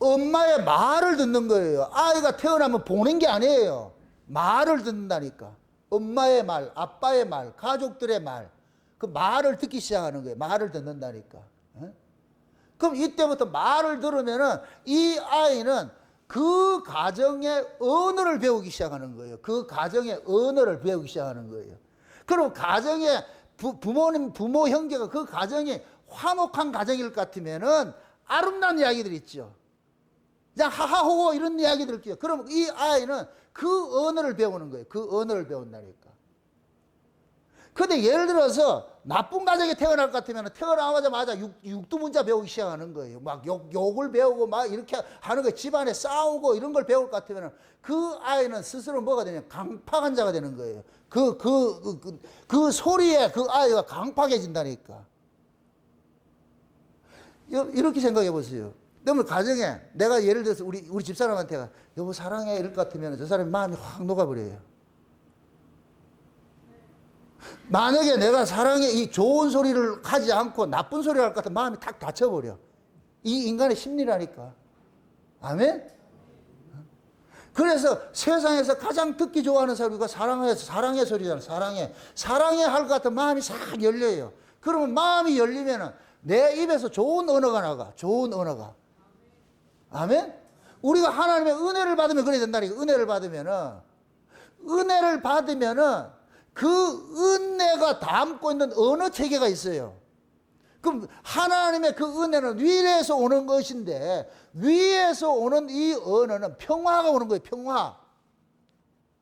엄마의 말을 듣는 거예요. 아이가 태어나면 보는 게 아니에요. 말을 듣는다니까. 엄마의 말, 아빠의 말, 가족들의 말. 그 말을 듣기 시작하는 거예요. 말을 듣는다니까. 그럼 이때부터 말을 들으면은 이 아이는 그 가정의 언어를 배우기 시작하는 거예요. 그 가정의 언어를 배우기 시작하는 거예요. 그럼 가정의 부모님, 부모 형제가 그 가정이 화목한 가정일 것 같으면은 아름다운 이야기들 있죠. 그냥 하하호호 이런 이야기들 있죠. 그럼 이 아이는 그 언어를 배우는 거예요. 그 언어를 배운다니까. 근데 예를 들어서 나쁜 가정에 태어날 것 같으면 태어나자마자 육두문자 배우기 시작하는 거예요. 막 욕을 배우고 막 이렇게 하는 거예요. 집안에 싸우고 이런 걸 배울 것 같으면 그 아이는 스스로 뭐가 되냐? 강팍한 자가 되는 거예요. 그 소리에 그 아이가 강팍해진다니까. 이렇게 생각해 보세요. 그러면 가정에 내가 예를 들어서 우리 집사람한테 여보 사랑해 이럴 것 같으면 저 사람이 마음이 확 녹아버려요. 만약에 내가 사랑해 이 좋은 소리를 하지 않고 나쁜 소리를 할 것 같으면 마음이 탁 닫혀버려. 이 인간의 심리라니까. 아멘? 그래서 세상에서 가장 듣기 좋아하는 소리가 사랑의 소리잖아. 사랑해 할 것 같으면 마음이 싹 열려요. 그러면 마음이 열리면은 내 입에서 좋은 언어가 나가. 좋은 언어가. 아멘? 우리가 하나님의 은혜를 받으면 그래야 된다니까. 은혜를 받으면은 그 은혜가 담고 있는 언어 체계가 있어요. 그럼 하나님의 그 은혜는 위에서 오는 것인데 위에서 오는 이 언어는 평화가 오는 거예요. 평화.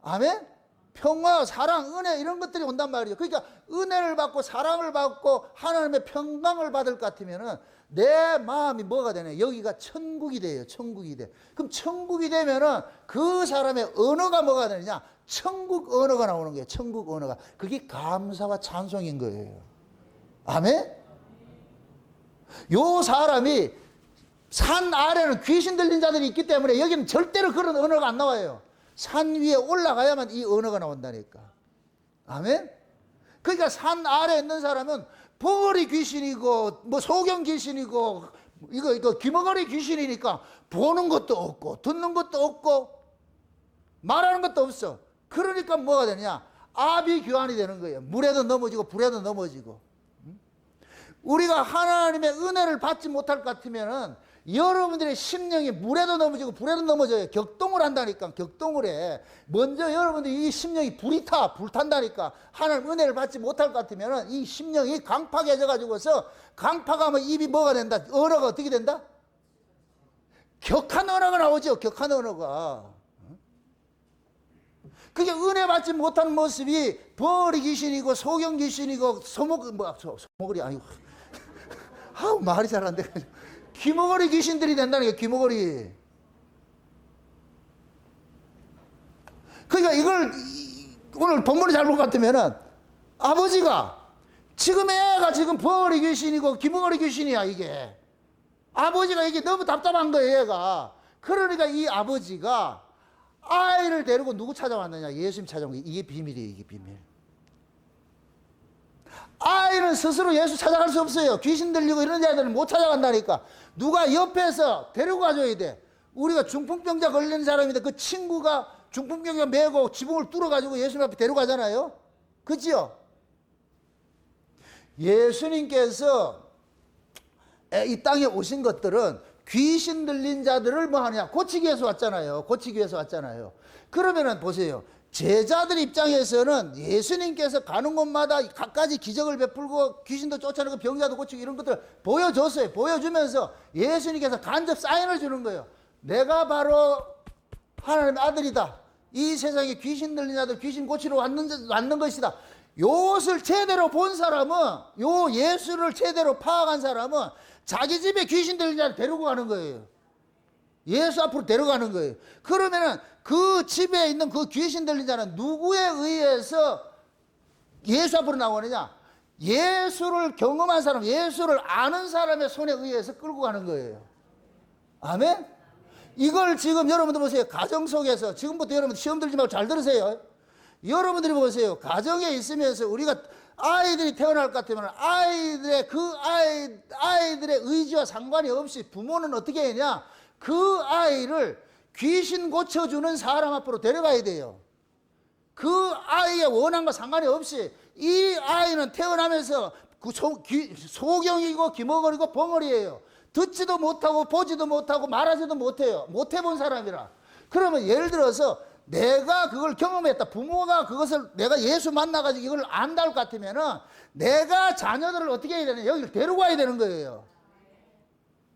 아멘? 평화, 사랑, 은혜 이런 것들이 온단 말이죠. 그러니까 은혜를 받고 사랑을 받고 하나님의 평강을 받을 것 같으면은 내 마음이 뭐가 되냐? 여기가 천국이 돼요. 천국이 돼. 그럼 천국이 되면은 그 사람의 언어가 뭐가 되느냐? 천국 언어가 나오는 거예요. 천국 언어가. 그게 감사와 찬송인 거예요. 아멘? 요 사람이 산 아래는 귀신 들린 자들이 있기 때문에 여기는 절대로 그런 언어가 안 나와요. 산 위에 올라가야만 이 언어가 나온다니까. 아멘? 그러니까 산 아래에 있는 사람은 벙어리 귀신이고 뭐 소경 귀신이고 이거 귀머거리 귀신이니까 보는 것도 없고 듣는 것도 없고 말하는 것도 없어. 그러니까 뭐가 되냐? 아비규환이 되는 거예요. 물에도 넘어지고 불에도 넘어지고. 우리가 하나님의 은혜를 받지 못할 것 같으면은 여러분들의 심령이 물에도 넘어지고 불에도 넘어져요. 격동을 한다니까. 격동을 해. 먼저 여러분들이 이 심령이 불탄다니까. 하나님 은혜를 받지 못할 것 같으면은 이 심령이 강팍해져 가지고서 강팍하면 입이 뭐가 된다? 언어가 어떻게 된다? 격한 언어가 나오죠. 격한 언어가. 그게 은혜 받지 못한 모습이 버리 귀신이고 소경 귀신이고 소목거리 아니고 아우 말이 잘 안 돼. 귀머거리 귀신들이 된다는 게 귀머거리. 그러니까 이걸 오늘 본문을 잘 볼 것 같으면은 아버지가 지금 애가 지금 버리 귀신이고 귀머거리 귀신이야 이게. 아버지가 이게 너무 답답한 거예요 얘가. 그러니까 이 아버지가 아이를 데리고 누구 찾아왔느냐? 예수님 찾아온 게 이게 비밀이에요. 이게 비밀. 아이는 스스로 예수 찾아갈 수 없어요. 귀신 들리고 이런 자들은 못 찾아간다니까. 누가 옆에서 데리고 가줘야 돼. 우리가 중풍병자 걸리는 사람인데 그 친구가 중풍병자 메고 지붕을 뚫어가지고 예수님 앞에 데려가잖아요. 그치요? 예수님께서 이 땅에 오신 것들은 귀신 들린 자들을 뭐 하냐? 고치기 위해서 왔잖아요. 고치기 위해서 왔잖아요. 그러면은 보세요. 제자들 입장에서는 예수님께서 가는 곳마다 갖가지 기적을 베풀고 귀신도 쫓아내고 병자도 고치고 이런 것들을 보여줬어요. 보여주면서 예수님께서 간접 사인을 주는 거예요. 내가 바로 하나님의 아들이다. 이 세상에 귀신 들린 자들 귀신 고치러 왔는 것이다. 요것을 제대로 본 사람은, 요 예수를 제대로 파악한 사람은 자기 집에 귀신 들린 자를 데리고 가는 거예요. 예수 앞으로 데려가는 거예요. 그러면은 그 집에 있는 그 귀신 들린 자는 누구에 의해서 예수 앞으로 나오느냐? 예수를 경험한 사람, 예수를 아는 사람의 손에 의해서 끌고 가는 거예요. 아멘? 이걸 지금 여러분들 보세요. 가정 속에서, 지금부터 여러분 시험 들지 말고 잘 들으세요. 여러분들이 보세요. 가정에 있으면서 우리가 아이들이 태어날 것 같으면 아이들의 의지와 상관이 없이 부모는 어떻게 하냐? 그 아이를 귀신 고쳐주는 사람 앞으로 데려가야 돼요. 그 아이의 원함과 상관이 없이 이 아이는 태어나면서 소경이고 기머거리고 벙어리예요. 듣지도 못하고 보지도 못하고 말하지도 못해요. 못 해본 사람이라. 그러면 예를 들어서 내가 그걸 경험했다. 부모가 그것을 내가 예수 만나가지고 이걸 안다할 것 같으면은 내가 자녀들을 어떻게 해야 되냐? 여기를 데리고 와야 되는 거예요.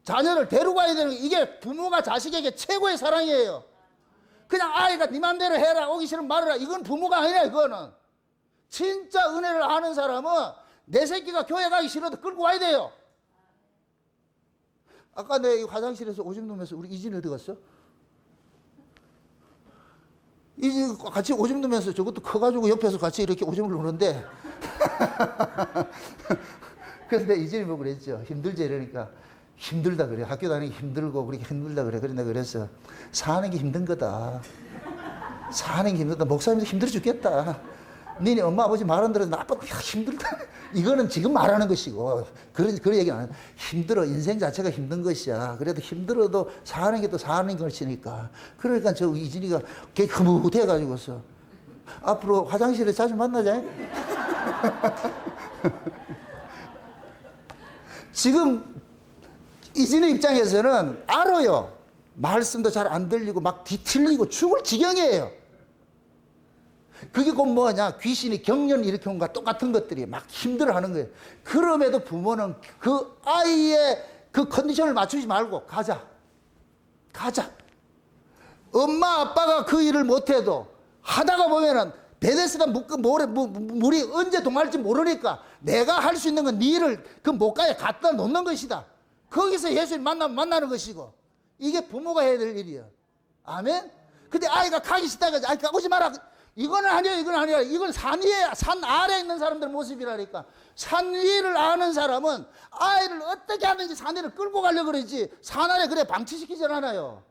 자녀를 데리고 가야 되는 게 이게 부모가 자식에게 최고의 사랑이에요. 그냥 아이가 네 맘대로 해라, 오기 싫으면 말해라, 이건 부모가 아니라. 이거는 진짜 은혜를 아는 사람은 내 새끼가 교회 가기 싫어도 끌고 와야 돼요. 아까 내 화장실에서 오줌 누면서 우리 이진이 어디 갔어? 이진이 같이 오줌 누면서 저것도 커가지고 옆에서 같이 이렇게 오줌을 누는데 그런데 이진이 뭐 그랬죠. 힘들지 이러니까. 힘들다 그래. 학교 다니기 힘들고 그렇게 힘들다 그래. 그런데 그래서 사는 게 힘든 거다. 사는 게 힘들다. 목사님도 힘들어 죽겠다. 니네 엄마 아버지 말은 들어도 나빠도 힘들다. 이거는 지금 말하는 것이고 그런 얘기는 안 해. 힘들어. 인생 자체가 힘든 것이야. 그래도 힘들어도 사는 게 또 사는 것이니까. 그러니까 저 이진이가 걔 흐뭇해가지고서 앞으로 화장실에 자주 만나자. 지금 이진의 입장에서는 알아요. 말씀도 잘 안 들리고 막 뒤틀리고 죽을 지경이에요. 그게 곧 뭐냐? 귀신이 경련을 일으킨 것과 똑같은 것들이 막 힘들어하는 거예요. 그럼에도 부모는 그 아이의 그 컨디션을 맞추지 말고 가자. 엄마 아빠가 그 일을 못해도 하다가 보면은 베데스다 물이 언제 동할지 모르니까 내가 할 수 있는 건 네 일을 그 못가에 갖다 놓는 것이다. 거기서 예수님 만나는 것이고, 이게 부모가 해야 될 일이야. 아멘? 근데 아이가 가기 싫다가, 오지 마라. 이거는 아니야. 이건 산 위에, 산 아래에 있는 사람들 모습이라니까. 산 위를 아는 사람은 아이를 어떻게 하든지 산 위를 끌고 가려고 그러지. 산 아래 그래 방치시키질 않아요.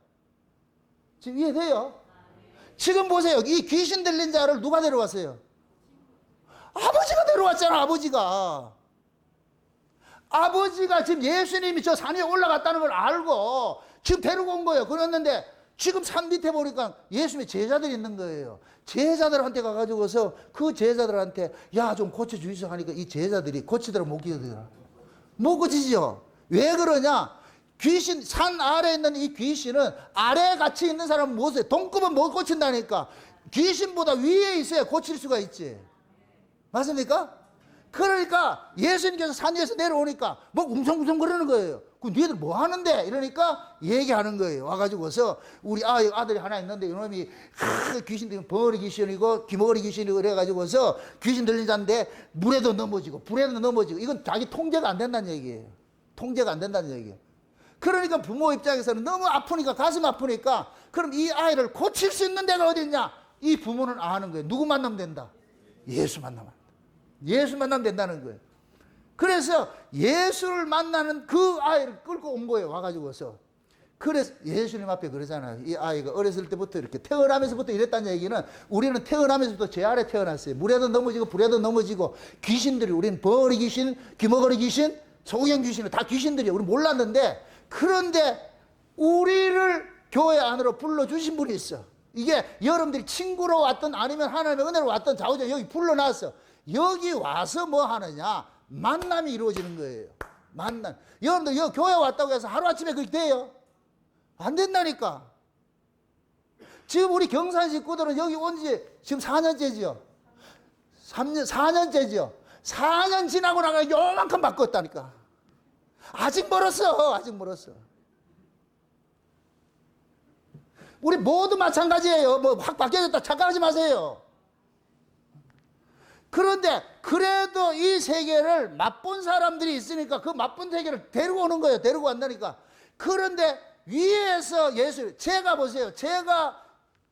지금 이해돼요? 지금 보세요. 이 귀신 들린 자를 누가 데려왔어요? 아버지가 데려왔잖아, 아버지가 지금 예수님이 저 산 위에 올라갔다는 걸 알고 지금 데리고 온 거예요. 그랬는데 지금 산 밑에 보니까 예수님의 제자들이 있는 거예요. 제자들한테 가가지고서 그 제자들한테 야, 좀 고쳐주이소 하니까 이 제자들이 고치더라 못 고치더라. 못 고치죠. 왜 그러냐? 귀신, 산 아래에 있는 이 귀신은 아래에 같이 있는 사람은 못해. 동급은 못 고친다니까. 귀신보다 위에 있어야 고칠 수가 있지. 맞습니까? 그러니까 예수님께서 산 위에서 내려오니까 뭐 웅성웅성 거리는 거예요. 그 니들 뭐 하는데? 이러니까 얘기하는 거예요. 와가지고서 우리 아들이 하나 있는데 이놈이 귀신 들리면 벙어리 귀신이고 귀머거리 귀신이고 그래가지고서 귀신 들린 자인데 물에도 넘어지고 불에도 넘어지고 이건 자기 통제가 안 된다는 얘기예요. 통제가 안 된다는 얘기예요. 그러니까 부모 입장에서는 너무 아프니까, 가슴 아프니까, 그럼 이 아이를 고칠 수 있는 데가 어디 있냐? 이 부모는 아는 거예요. 누구 만나면 된다? 예수 만나면. 예수 만나면 된다는 거예요. 그래서 예수를 만나는 그 아이를 끌고 온 거예요. 와가지고서. 그래서 예수님 앞에 그러잖아요. 이 아이가 어렸을 때부터 이렇게 태어나면서부터 이랬다는 얘기는 우리는 태어나면서부터 죄 아래 태어났어요. 물에도 넘어지고 불에도 넘어지고 귀신들이, 우리는 버리 귀신, 귀머거리 귀신, 소경 귀신은 다 귀신들이에요. 우리 몰랐는데, 그런데 우리를 교회 안으로 불러주신 분이 있어. 이게 여러분들이 친구로 왔든 아니면 하나님의 은혜로 왔든 좌우죠. 여기 불러놨어. 여기 와서 뭐 하느냐? 만남이 이루어지는 거예요. 만남. 여러분들 여기 교회 왔다고 해서 하루아침에 그렇게 돼요? 안 된다니까. 지금 우리 경산 식구들은 여기 온 지 지금 4년째지요. 4년째지요. 4년 지나고 나가 요만큼 바꿨다니까. 아직 멀었어. 우리 모두 마찬가지예요. 뭐 확 바뀌어졌다 착각하지 마세요. 그런데 그래도 이 세계를 맛본 사람들이 있으니까 그 맛본 세계를 데리고 오는 거예요. 데리고 간다니까. 그런데 위에서 제가 보세요. 제가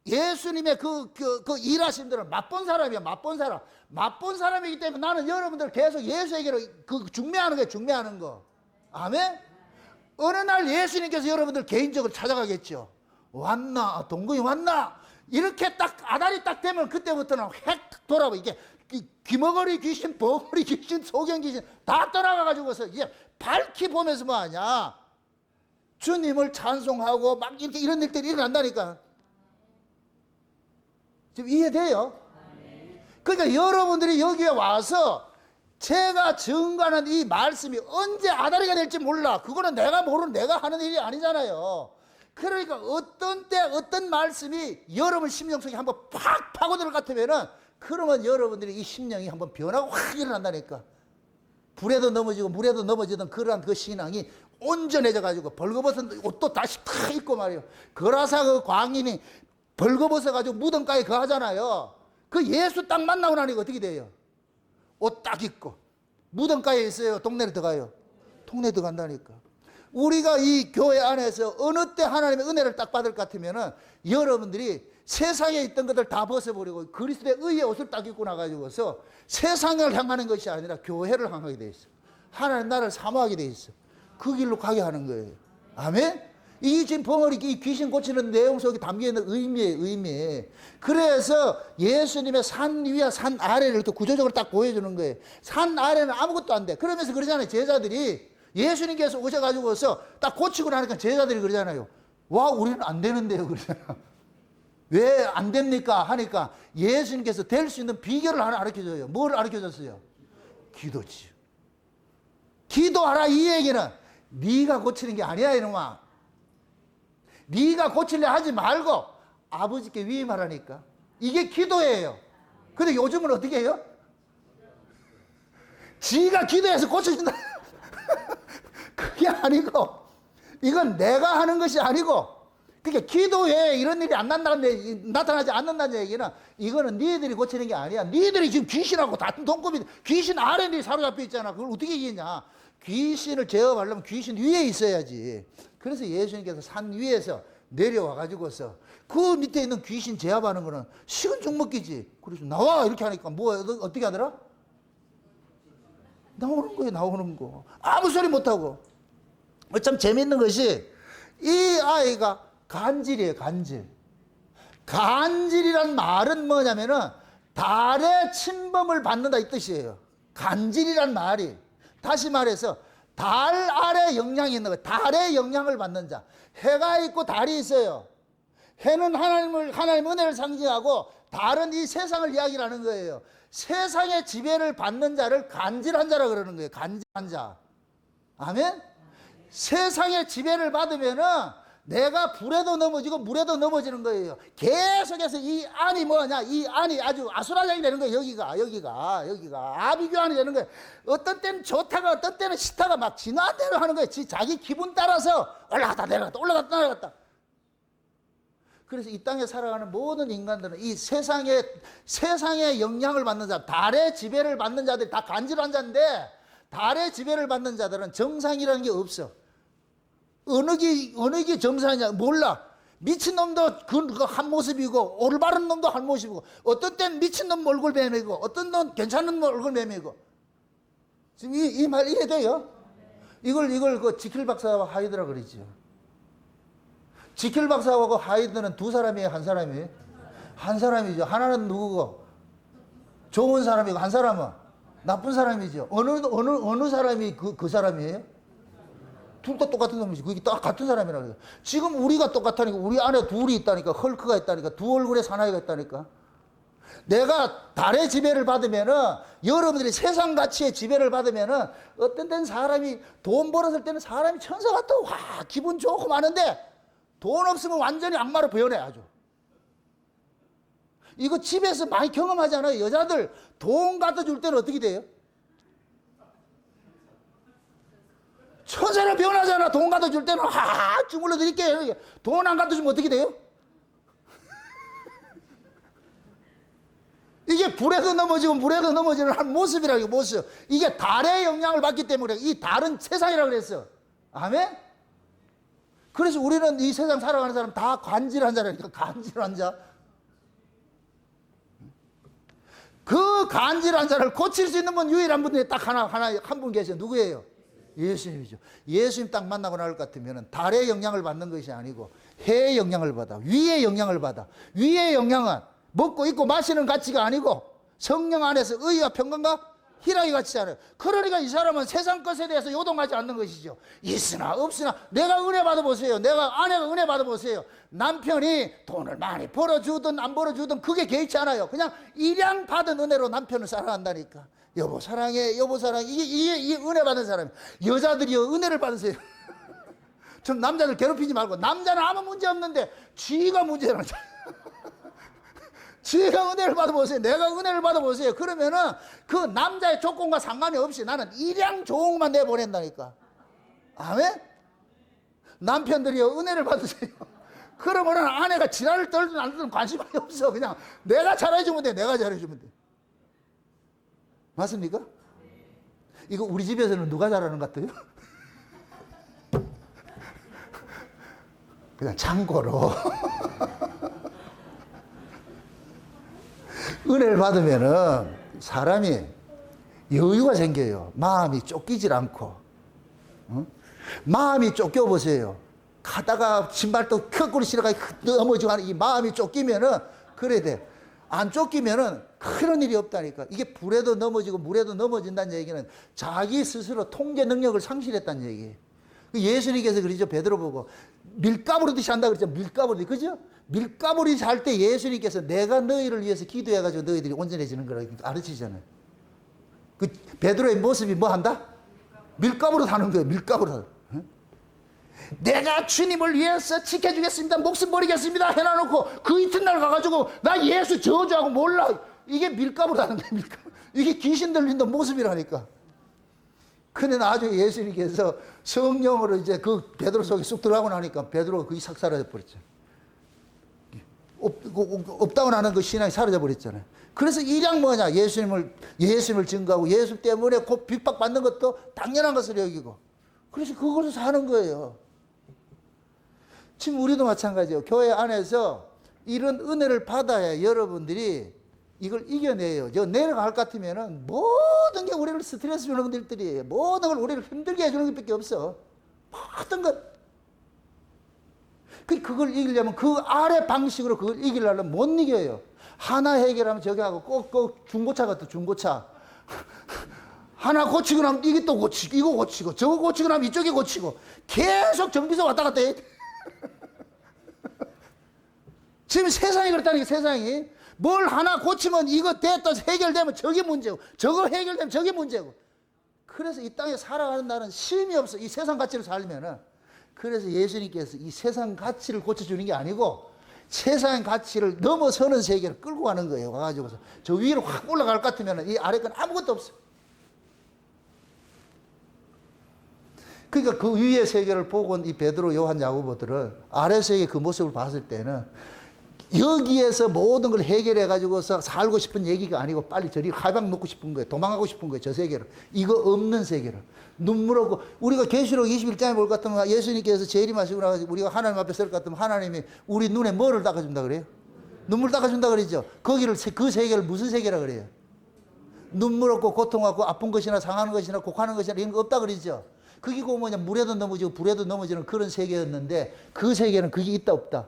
예수님의 그 일하신 대로 맛본 사람이야. 맛본 사람. 맛본 사람이기 때문에 나는 여러분들 계속 예수에게로 중매하는 거예요. 중매하는 거. 아멘? 어느 날 예수님께서 여러분들 개인적으로 찾아가겠죠. 왔나? 동거이 왔나? 이렇게 딱 아다리 딱 되면 그때부터는 획 돌아봐. 이게 귀머거리 귀신, 벙어리 귀신, 소경 귀신 다 떠나가가지고서 이제 밝히 보면서 뭐 하냐? 주님을 찬송하고 막 이렇게 이런 일들이 일어난다니까. 지금 이해돼요? 그러니까 여러분들이 여기에 와서 제가 증거하는 이 말씀이 언제 아다리가 될지 몰라. 그거는 내가 모르는, 내가 하는 일이 아니잖아요. 그러니까 어떤 때 어떤 말씀이 여러분 심령 속에 한번 팍 파고들 것 같으면은 그러면 여러분들이 이 심령이 한번 변화가 확 일어난다니까. 불에도 넘어지고 물에도 넘어지던 그러한 그 신앙이 온전해져 가지고 벌거벗은 옷도 다시 탁 입고 말이에요. 거라사 그 광인이 벌거벗어 가지고 무덤가에 거하잖아요. 그 예수 딱 만나고 나니까 어떻게 돼요? 옷 딱 입고 무덤가에 있어요? 동네로 들어가요? 동네 들어간다니까. 우리가 이 교회 안에서 어느 때 하나님의 은혜를 딱 받을 것 같으면은 여러분들이 세상에 있던 것들 다 벗어버리고 그리스도의 의의 옷을 딱 입고 나가지고서 세상을 향하는 것이 아니라 교회를 향하게 돼 있어. 하나님 나를 사모하게 돼 있어. 그 길로 가게 하는 거예요. 아멘? 이 지금 벙어리, 이 귀신 고치는 내용 속에 담겨있는 의미예요, 의미. 그래서 예수님의 산 위와 산 아래를 이렇게 구조적으로 딱 보여주는 거예요. 산 아래는 아무것도 안 돼. 그러면서 그러잖아요, 제자들이. 예수님께서 오셔가지고서 딱 고치고 나니까 제자들이 그러잖아요. 와, 우리는 안 되는데요, 그러잖아요. 왜 안 됩니까? 하니까 예수님께서 될 수 있는 비결을 하나 가르쳐 줘요. 뭘 가르쳐 줬어요? 기도지요. 기도하라 이 얘기는 네가 고치는 게 아니야, 이놈아. 네가 고치려 하지 말고 아버지께 위임하라니까. 이게 기도예요. 근데 요즘은 어떻게 해요? 지가 기도해서 고쳐준다. 그게 아니고 이건 내가 하는 것이 아니고, 그러니까 기도에 이런 일이 안 나타나지 않는다는 얘기는 이거는 니들이 고치는 게 아니야. 니들이 지금 귀신하고 같은 동급이, 귀신 아래 니 사로잡혀 있잖아. 그걸 어떻게 이기냐? 귀신을 제어하려면 귀신 위에 있어야지. 그래서 예수님께서 산 위에서 내려와 가지고서 그 밑에 있는 귀신 제압하는 거는 식은 죽 먹기지. 그래서 나와 이렇게 하니까 뭐 어떻게 하더라? 나오는 거예요. 나오는 거. 아무 소리 못하고. 참 재밌는 것이 이 아이가 간질이에요. 간질. 간질이란 말은 뭐냐면은 달의 침범을 받는다 이 뜻이에요. 간질이란 말이. 다시 말해서 달 아래 영향이 있는 거예요. 달의 영향을 받는 자. 해가 있고 달이 있어요. 해는 하나님 은혜를 상징하고 달은 이 세상을 이야기하는 거예요. 세상의 지배를 받는 자를 간질한 자라 그러는 거예요. 간질한 자. 아멘? 세상의 지배를 받으면은 내가 불에도 넘어지고 물에도 넘어지는 거예요. 계속해서 이 안이 뭐냐? 이 안이 아주 아수라장이 되는 거예요. 여기가 아비규환이 되는 거예요. 어떤 때는 좋다가 어떤 때는 싫다가 막 지나한 대로 하는 거예요. 자기 기분 따라서 올라갔다 내려갔다 올라갔다 내려갔다. 그래서 이 땅에 살아가는 모든 인간들은 이 세상의 영향을 받는 자, 달의 지배를 받는 자들이 다 간질한 자인데, 달의 지배를 받는 자들은 정상이라는 게 없어. 어느 게 정상이냐 몰라. 미친놈도 그 한 모습이고 올바른 놈도 한 모습이고, 어떤 때는 미친놈 얼굴 매매고 어떤 놈 괜찮은 놈 얼굴 매매고. 지금 이 말 이해돼요? 이걸 그 지킬 박사와 하이드라 그러죠. 지킬 박사하고 하이드는 두 사람이에요, 한 사람이에요? 한 사람이죠. 하나는 누구고? 좋은 사람이고 한 사람은 나쁜 사람이죠. 어느 사람이 그 사람이에요? 둘 다 똑같은 놈이지. 그게 딱 같은 사람이라고 해요. 지금 우리가 똑같다니까. 우리 안에 둘이 있다니까. 헐크가 있다니까. 두 얼굴의 사나이가 있다니까. 내가 달의 지배를 받으면은, 여러분들이 세상 가치의 지배를 받으면은, 어떤 때는 사람이 돈 벌었을 때는 사람이 천사 같아. 와, 기분 좋고 많은데, 돈 없으면 완전히 악마로 변해, 아주. 이거 집에서 많이 경험하잖아요. 여자들 돈 갖다 줄 때는 어떻게 돼요? 천사로 변하잖아. 돈 갖다 줄 때는 주물러 드릴게요. 돈 안 갖다 주면 어떻게 돼요? 이게 불에도 넘어지고 물에도 넘어지는 한 모습이라고, 모습. 이게 달의 영향을 받기 때문에 이 달은 세상이라고 그랬어. 아멘? 그래서 우리는 이 세상 살아가는 사람 다 간질한 자라니까, 간질한 자. 그 간질한 자를 고칠 수 있는 분 유일한 분이 딱 한 분 계세요. 누구예요? 예수님이죠. 예수님 딱 만나고 나올 것 같으면 달의 영향을 받는 것이 아니고 해의 영향을 받아. 위의 영향을 받아. 위의 영향은 먹고 입고 마시는 가치가 아니고 성령 안에서 의와 평강과 희락이 가치잖아요. 그러니까 이 사람은 세상 것에 대해서 요동하지 않는 것이죠. 있으나 없으나 내가 은혜 받아보세요. 내가 아내가 은혜 받아보세요. 남편이 돈을 많이 벌어주든 안 벌어주든 그게 개의치 않아요. 그냥 일량 받은 은혜로 남편을 사랑한다니까. 여보 사랑해, 여보 사랑해. 이게 은혜 받은 사람이에요. 여자들이요, 은혜를 받으세요. 좀 남자들 괴롭히지 말고. 남자는 아무 문제 없는데 쥐가 문제라는 지가 은혜를 받아보세요. 내가 은혜를 받아보세요. 그러면은 그 남자의 조건과 상관이 없이 나는 일량 좋은 것만 내보낸다니까. 아멘? 남편들이요, 은혜를 받으세요. 그러면은 아내가 지랄을 떨든 안 떨든 관심이 없어. 그냥 내가 잘해주면 돼. 내가 잘해주면 돼. 맞습니까? 이거 우리 집에서는 누가 잘하는 것 같아요? 그냥 참고로. 은혜를 받으면은 사람이 여유가 생겨요. 마음이 쫓기질 않고. 마음이 쫓겨보세요. 가다가 신발도 켜꾸리 신어가 넘어지고 하는 이 마음이 쫓기면은 그래야 돼. 안 쫓기면은 그런 일이 없다니까. 이게 불에도 넘어지고 물에도 넘어진다는 얘기는 자기 스스로 통제 능력을 상실했다는 얘기예요. 예수님께서 그러죠. 베드로 보고 밀가부르듯이 한다 그랬죠. 밀가부르듯이. 그죠? 밀가부르듯이 할 때 예수님께서 내가 너희를 위해서 기도해가지고 너희들이 온전해지는 거라고 가르치잖아요. 그 베드로의 모습이 뭐 한다? 밀가부르듯 하는 거예요. 밀가부르듯. 내가 주님을 위해서 지켜주겠습니다. 목숨 버리겠습니다. 해놔놓고 그 이튿날 가가지고 나 예수 저주하고 몰라. 이게 밀가부르듯 하는 거예요. 밀가부르. 이게 귀신 들린다 모습이라니까. 근데 나중에 예수님께서 성령으로 이제 그 베드로 속에 쑥 들어가고 나니까 베드로가 거의 싹 사라져 버렸죠. 없다고 나는 그 신앙이 사라져 버렸잖아요. 그래서 일량 뭐냐? 예수님을 증거하고 예수 때문에 곧 핍박받는 것도 당연한 것을 여기고. 그래서 그것을 사는 거예요. 지금 우리도 마찬가지예요. 교회 안에서 이런 은혜를 받아야 여러분들이 이걸 이겨내요. 저 내려갈 것 같으면은 모든 게 우리를 스트레스 주는 것들이에요. 모든 걸 우리를 힘들게 해주는 것밖에 없어. 모든 것. 그걸 이기려면 그 아래 방식으로 그걸 이기려면 못 이겨요. 하나 해결하면 저기 하고 꼭 중고차 같아, 중고차. 하나 고치고 나면 이게 또 고치고, 이거 고치고, 저거 고치고 나면 이쪽에 고치고. 계속 정비소 왔다 갔다 해. 지금 세상이 그렇다니까, 세상이. 뭘 하나 고치면 이거 됐다 해결되면 저게 문제고 저거 해결되면 저게 문제고. 그래서 이 땅에 살아가는 날은 쉼이 없어. 이 세상 가치를 살면은. 그래서 예수님께서 이 세상 가치를 고쳐주는 게 아니고 세상 가치를 넘어서는 세계를 끌고 가는 거예요. 와가지고서 저 위로 확 올라갈 것 같으면 이 아래 건 아무것도 없어. 그러니까 그 위의 세계를 보고 온 이 베드로, 요한, 야고보들은 아래 세계 그 모습을 봤을 때는 여기에서 모든 걸 해결해 가지고서 살고 싶은 얘기가 아니고 빨리 저리 칼방 놓고 싶은 거예요. 도망가고 싶은 거예요. 저 세계를. 이거 없는 세계를. 눈물 없고 우리가 계시록 21장에 볼 것 같으면 예수님께서 재림하시고 나서 우리가 하나님 앞에 설 것 같으면 하나님이 우리 눈에 뭐를 닦아준다 그래요? 눈물 닦아준다 그러죠. 거기를 그 세계를 무슨 세계라 그래요? 눈물 없고 고통 없고 아픈 것이나 상하는 것이나 곡하는 것이나 이런 거 없다 그러죠. 그게 뭐냐 물에도 넘어지고 불에도 넘어지는 그런 세계였는데 그 세계는 그게 있다 없다?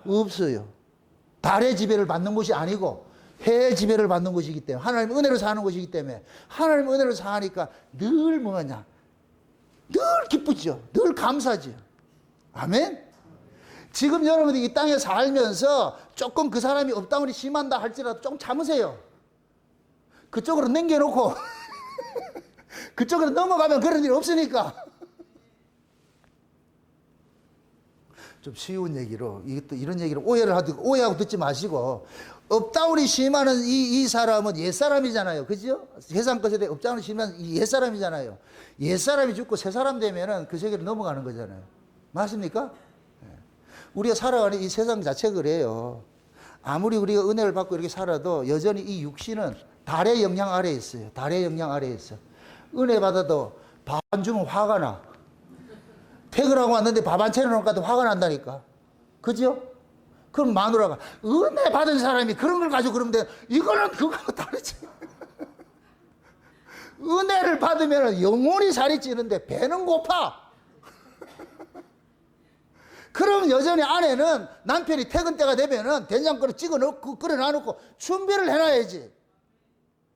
없어요. 달의 지배를 받는 것이 아니고 해의 지배를 받는 것이기 때문에 하나님 은혜로 사는 것이기 때문에 하나님 은혜로 사니까 늘 뭐냐? 늘 기쁘죠. 늘 감사죠. 아멘? 지금 여러분들이 이 땅에 살면서 조금 그 사람이 업다운이 심한다 할지라도 좀 참으세요. 그쪽으로 남겨놓고 그쪽으로 넘어가면 그런 일이 없으니까. 좀 쉬운 얘기로, 이것도 이런 얘기로 오해하고 듣지 마시고, 업다운이 심하는 이 사람은 옛사람이잖아요. 그죠? 세상 것에 대해 업다운이 심한 옛사람이잖아요. 옛사람이 죽고 새사람 되면은 그 세계로 넘어가는 거잖아요. 맞습니까? 우리가 살아가는 이 세상 자체가 그래요. 아무리 우리가 은혜를 받고 이렇게 살아도 여전히 이 육신은 달의 영향 아래에 있어요. 달의 영향 아래에 있어. 은혜 받아도 밥 안 주면 화가 나. 퇴근하고 왔는데 밥 안 차려놓을까 화가 난다니까. 그죠? 그럼 마누라가 은혜 받은 사람이 그런 걸 가지고 그러면 돼. 이거는 그거하고 다르지. 은혜를 받으면 영혼이 살이 찌는데 배는 고파. 그럼 여전히 아내는 남편이 퇴근 때가 되면은 된장그릇 찍어 넣고 끓여 놔놓고 준비를 해놔야지.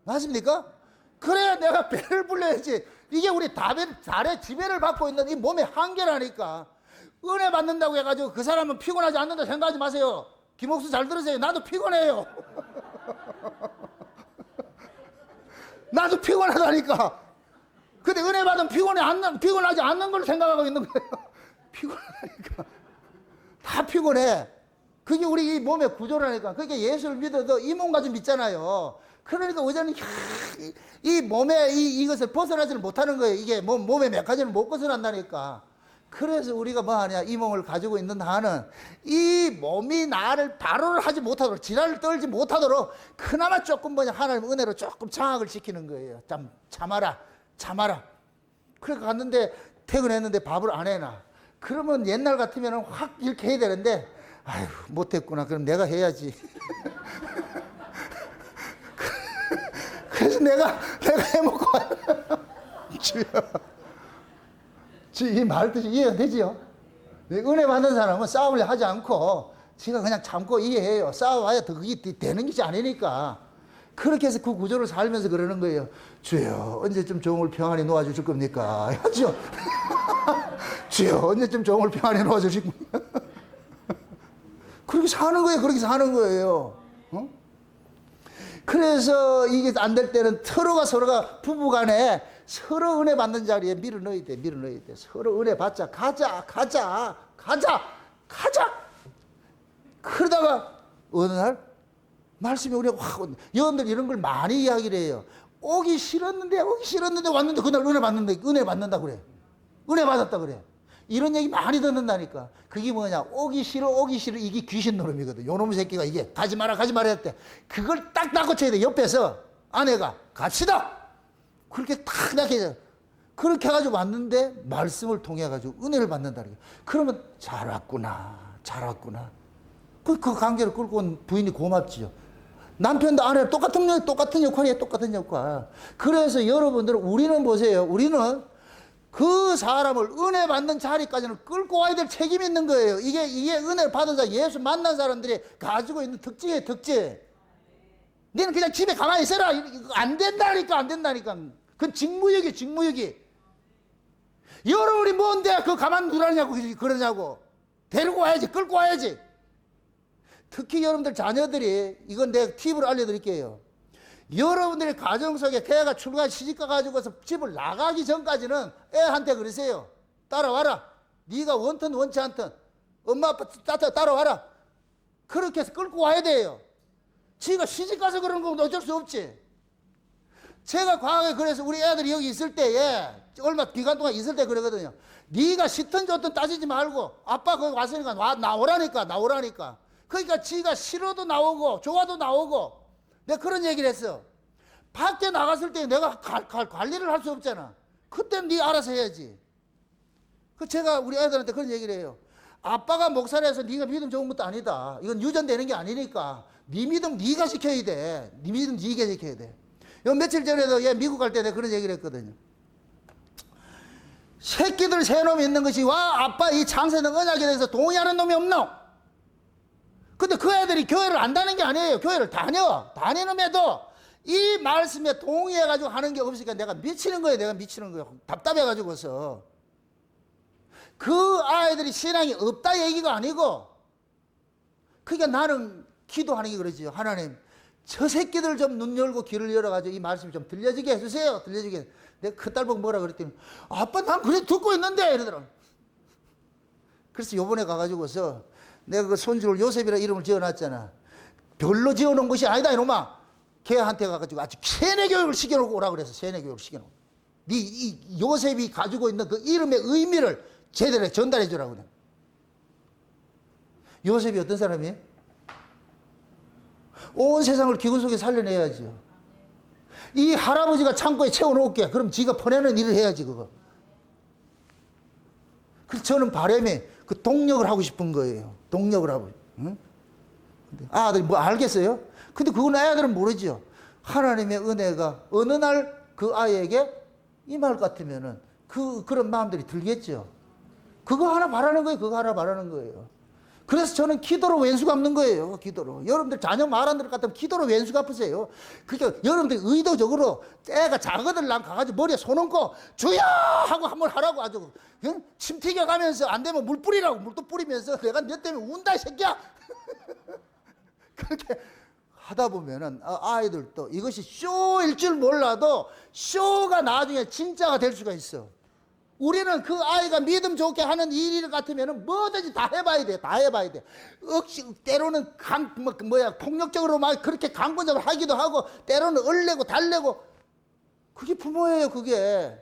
맞습니까? 그래야 내가 배를 불러야지. 이게 우리 달의 지배를 받고 있는 이 몸의 한계라니까. 은혜 받는다고 해가지고 그 사람은 피곤하지 않는다 생각하지 마세요. 김옥수 잘 들으세요. 나도 피곤해요. 나도 피곤하다니까. 근데 은혜 받으면 피곤하지 않는 걸 생각하고 있는 거예요. 피곤하니까. 다 피곤해. 그게 우리 이 몸의 구조라니까. 그러니까 예수를 믿어도 이 몸까지 믿잖아요. 그러니까 의자는 이 몸에 이것을 벗어나지를 못하는 거예요. 이게 몸의 몇 가지를 못 벗어난다니까. 그래서 우리가 뭐 하냐. 이 몸을 가지고 있는 한은 이 몸이 나를 바로를 하지 못하도록, 지랄을 떨지 못하도록 그나마 조금 뭐냐. 하나님 은혜로 조금 장악을 시키는 거예요. 참아라. 그러니까 갔는데 퇴근했는데 밥을 안 해놔. 그러면 옛날 같으면 확 이렇게 해야 되는데, 아휴, 못했구나. 그럼 내가 해야지. 그래서 내가 해먹고, 주여. 이 말 뜻이 이해가 되지요? 은혜 받는 사람은 싸움을 하지 않고, 지가 그냥 참고 이해해요. 싸워봐야 더 그게 되는 것이 아니니까. 그렇게 해서 그 구조를 살면서 그러는 거예요. 주여, 언제쯤 종을 평안히 놓아주실 겁니까? 하죠. 주여, 언제쯤 종을 평안히 놓아주실 겁니까? 그렇게 사는 거예요. 그렇게 사는 거예요. 어? 그래서 이게 안 될 때는 서로가 부부간에 서로 은혜 받는 자리에 밀어 넣어야 돼. 서로 은혜 받자. 가자. 그러다가 어느 날 말씀이 우리가 확, 여러분들 이런 걸 많이 이야기를 해요. 오기 싫었는데 왔는데 그날 은혜 받는다 그래. 은혜 받았다 그래. 이런 얘기 많이 듣는다니까. 그게 뭐냐. 오기 싫어. 이게 귀신 노름이거든. 요놈 새끼가 이게 가지 마라 했대. 그걸 딱 닦고 쳐야 돼. 옆에서 아내가 갑시다. 그렇게 딱 약해져. 그렇게 해가지고 왔는데 말씀을 통해가지고 은혜를 받는다. 그러면 잘 왔구나. 그 관계를 끌고 온 부인이 고맙지요. 남편도 아내도 똑같은 역할이에요. 똑같은 역할. 그래서 여러분들 우리는 보세요. 우리는 그 사람을 은혜 받는 자리까지는 끌고 와야 될 책임이 있는 거예요. 이게 은혜를 받은 자, 예수 만난 사람들이 가지고 있는 특징이에요. 너는 그냥 집에 가만히 있어라. 안 된다니까. 그건 직무유기. 여러분이 뭔데 그 가만두라냐고 그러냐고. 데리고 와야지. 끌고 와야지. 특히 여러분들 자녀들이, 이건 내가 팁을 알려드릴게요. 여러분들의 가정 속에 걔가 시집가 가지고서 집을 나가기 전까지는 애한테 그러세요. 따라와라. 네가 원튼 원치 않든 엄마 아빠 따라와라. 그렇게 해서 끌고 와야 돼요. 지가 시집가서 그런 건 어쩔 수 없지. 제가 과거에 그래서 우리 애들이 여기 있을 때에 얼마 기간 동안 있을 때 그러거든요. 네가 싫든 좋든 따지지 말고 아빠 거기 왔으니까 나오라니까. 그러니까 지가 싫어도 나오고 좋아도 나오고. 내가 그런 얘기를 했어. 밖에 나갔을 때 내가 관리를 할 수 없잖아. 그때는 네 알아서 해야지. 그 제가 우리 애들한테 그런 얘기를 해요. 아빠가 목사를 해서 네가 믿음 좋은 것도 아니다. 이건 유전되는 게 아니니까 네 믿음 네가 지켜야 돼. 네 믿음 네가 지켜야 돼. 며칠 전에도 얘 미국 갈 때 내가 그런 얘기를 했거든요. 새끼들 세 놈이 있는 것이 와 아빠 이 창세는 언약에 대해서 동의하는 놈이 없노? 근데 그 애들이 교회를 안 다니는 게 아니에요. 교회를 다니는데도 이 말씀에 동의해가지고 하는 게 없으니까 내가 미치는 거예요. 답답해가지고서. 그 아이들이 신앙이 없다 얘기가 아니고, 그러니까 나는 기도하는 게 그러지요. 하나님, 저 새끼들 좀 눈 열고 귀를 열어가지고 이 말씀 좀 들려지게 해주세요. 내가 그 딸 보고 뭐라 그랬더니, 아빠 난 그래 듣고 있는데 이러더라. 그래서 요번에 가가지고서 내가 그 손주를 요셉이라 이름을 지어놨잖아. 별로 지어놓은 것이 아니다 이놈아. 걔한테 가가지고 아주 세뇌 교육을 시켜놓고 오라 그래서 세뇌 교육을 시켜놓고. 이 요셉이 가지고 있는 그 이름의 의미를 제대로 전달해 주라고 그래. 요셉이 어떤 사람이에요? 온 세상을 기근 속에 살려내야죠. 이 할아버지가 창고에 채워놓을게. 그럼 지가 퍼내는 일을 해야지, 그거. 그래서 저는 바람에 그 동력을 하고 싶은 거예요. 동력을 하고. 응? 아들이 뭐 알겠어요? 근데 그건 애들은 모르죠. 하나님의 은혜가 어느 날 그 아이에게 임할 것 같으면은 그런 마음들이 들겠죠. 그거 하나 바라는 거예요. 그거 하나 바라는 거예요. 그래서 저는 기도로 왼수 갚는 거예요. 기도로. 여러분들 자녀 말한 대로 같으면 기도로 왼수 갚으세요. 그러니까 여러분들 의도적으로 애가 작아들 난 가가지고 머리에 손 얹고 주여! 하고 한번 하라고 아주 응? 침 튀겨가면서 안 되면 물 뿌리라고 물도 뿌리면서 내가 너 때문에 운다 이 새끼야! 그렇게 하다 보면은 아이들도 이것이 쇼일 줄 몰라도 쇼가 나중에 진짜가 될 수가 있어. 우리는 그 아이가 믿음 좋게 하는 일 같으면은 뭐든지 다 해봐야 돼. 다 해봐야 돼. 때로는 폭력적으로 막 그렇게 강권적으로 하기도 하고, 때로는 얼레고 달래고. 그게 부모예요, 그게.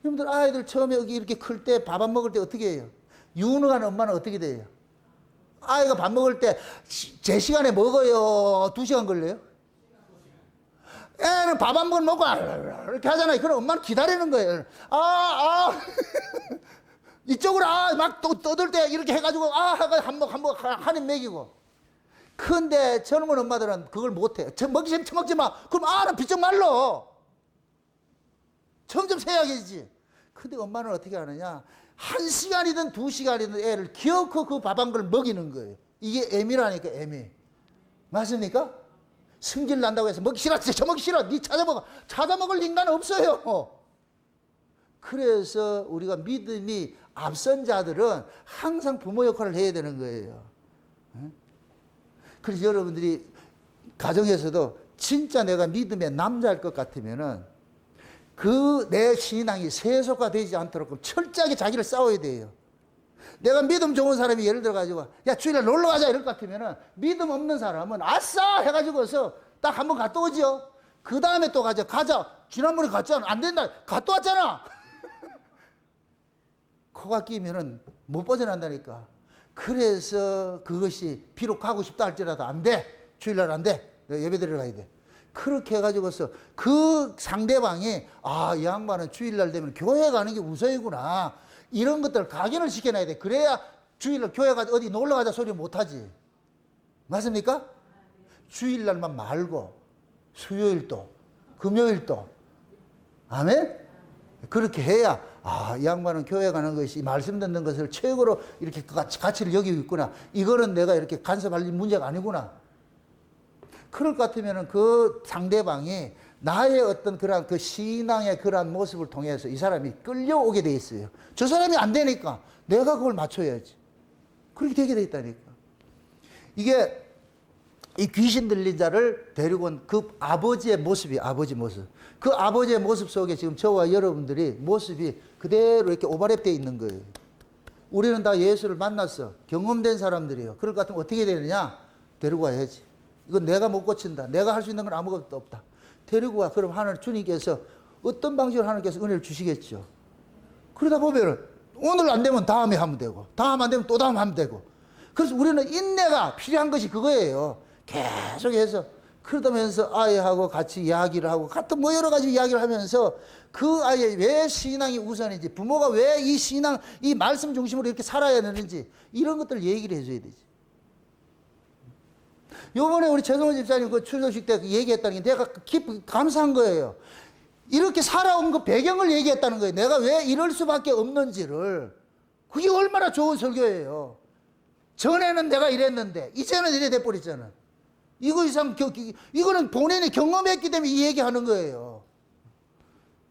여러분들 아이들 처음에 여기 이렇게 클 때 밥 안 먹을 때 어떻게 해요? 유능한 엄마는 어떻게 돼요? 아이가 밥 먹을 때 제 시간에 먹어요? 2시간 걸려요? 애는 밥 한 번 먹고 이렇게 하잖아요. 그럼 엄마는 기다리는 거예요. 이쪽으로 막 떠들 때 이렇게 해가지고 한입 먹이고. 근데 젊은 엄마들은 그걸 못해. 먹지 마. 그럼 나 비쩍 말로. 점점 세야겠지. 근데 엄마는 어떻게 하느냐? 1시간이든 2시간이든 애를 기어코 그 밥 한 걸 먹이는 거예요. 이게 애미라니까, 애미. 맞습니까? 승질 난다고 해서 먹기 싫어, 저 먹기 싫어, 니 찾아먹어. 찾아먹을 인간은 없어요. 그래서 우리가 믿음이 앞선 자들은 항상 부모 역할을 해야 되는 거예요. 그래서 여러분들이 가정에서도 진짜 내가 믿음의 남자일 것 같으면은 그 내 신앙이 세속화되지 않도록 철저하게 자기를 싸워야 돼요. 내가 믿음 좋은 사람이 예를 들어가지고 야 주일날 놀러 가자 이럴 것 같으면은 믿음 없는 사람은 아싸 해가지고서 딱 한번 갔다 오죠. 그 다음에 또 가자. 지난번에 갔잖아. 안 된다. 갔다 왔잖아. 코가 끼면은 못 벗어난다니까. 그래서 그것이 비록 가고 싶다 할지라도 안 돼. 주일날 안 돼. 예배 드리러 가야 돼. 그렇게 해가지고서 그 상대방이 이 양반은 주일날 되면 교회 가는 게 우선이구나. 이런 것들을 각인을 시켜놔야 돼. 그래야 주일날 교회 가서 어디 놀러 가자 소리 못하지. 맞습니까? 주일날만 말고 수요일도 금요일도 아멘? 그렇게 해야 이 양반은 교회 가는 것이 말씀 듣는 것을 최고로 이렇게 가치를 여기고 있구나. 이거는 내가 이렇게 간섭할 문제가 아니구나. 그럴 것 같으면 그 상대방이 나의 어떤 그런 그 신앙의 그런 모습을 통해서 이 사람이 끌려오게 돼 있어요. 저 사람이 안 되니까 내가 그걸 맞춰야지. 그렇게 되게 돼 있다니까. 이게 이 귀신 들린 자를 데리고 온 그 아버지의 모습이 아버지 모습. 그 아버지의 모습 속에 지금 저와 여러분들이 모습이 그대로 이렇게 오버랩되어 있는 거예요. 우리는 다 예수를 만났어. 경험된 사람들이에요. 그럴 것 같으면 어떻게 되느냐? 데리고 와야지. 이건 내가 못 고친다. 내가 할 수 있는 건 아무것도 없다. 데리고 와. 그럼 하나님 주님께서 어떤 방식으로 하나님께서 은혜를 주시겠죠. 그러다 보면은 오늘 안 되면 다음에 하면 되고, 다음 안 되면 또 다음 하면 되고. 그래서 우리는 인내가 필요한 것이 그거예요. 계속해서 그러면서 아이하고 같이 이야기를 하고 같은 여러 가지 이야기를 하면서 그 아이의 왜 신앙이 우선인지, 부모가 왜 이 신앙, 이 말씀 중심으로 이렇게 살아야 되는지 이런 것들을 얘기를 해줘야 되지. 요번에 우리 최성원 집사님 그 추도식 때 얘기했다는 게 내가 깊이 감사한 거예요. 이렇게 살아온 그 배경을 얘기했다는 거예요. 내가 왜 이럴 수밖에 없는지를. 그게 얼마나 좋은 설교예요. 전에는 내가 이랬는데 이제는 이래 돼버렸잖아. 이거 이상 이거는 본인이 경험했기 때문에 이 얘기하는 거예요.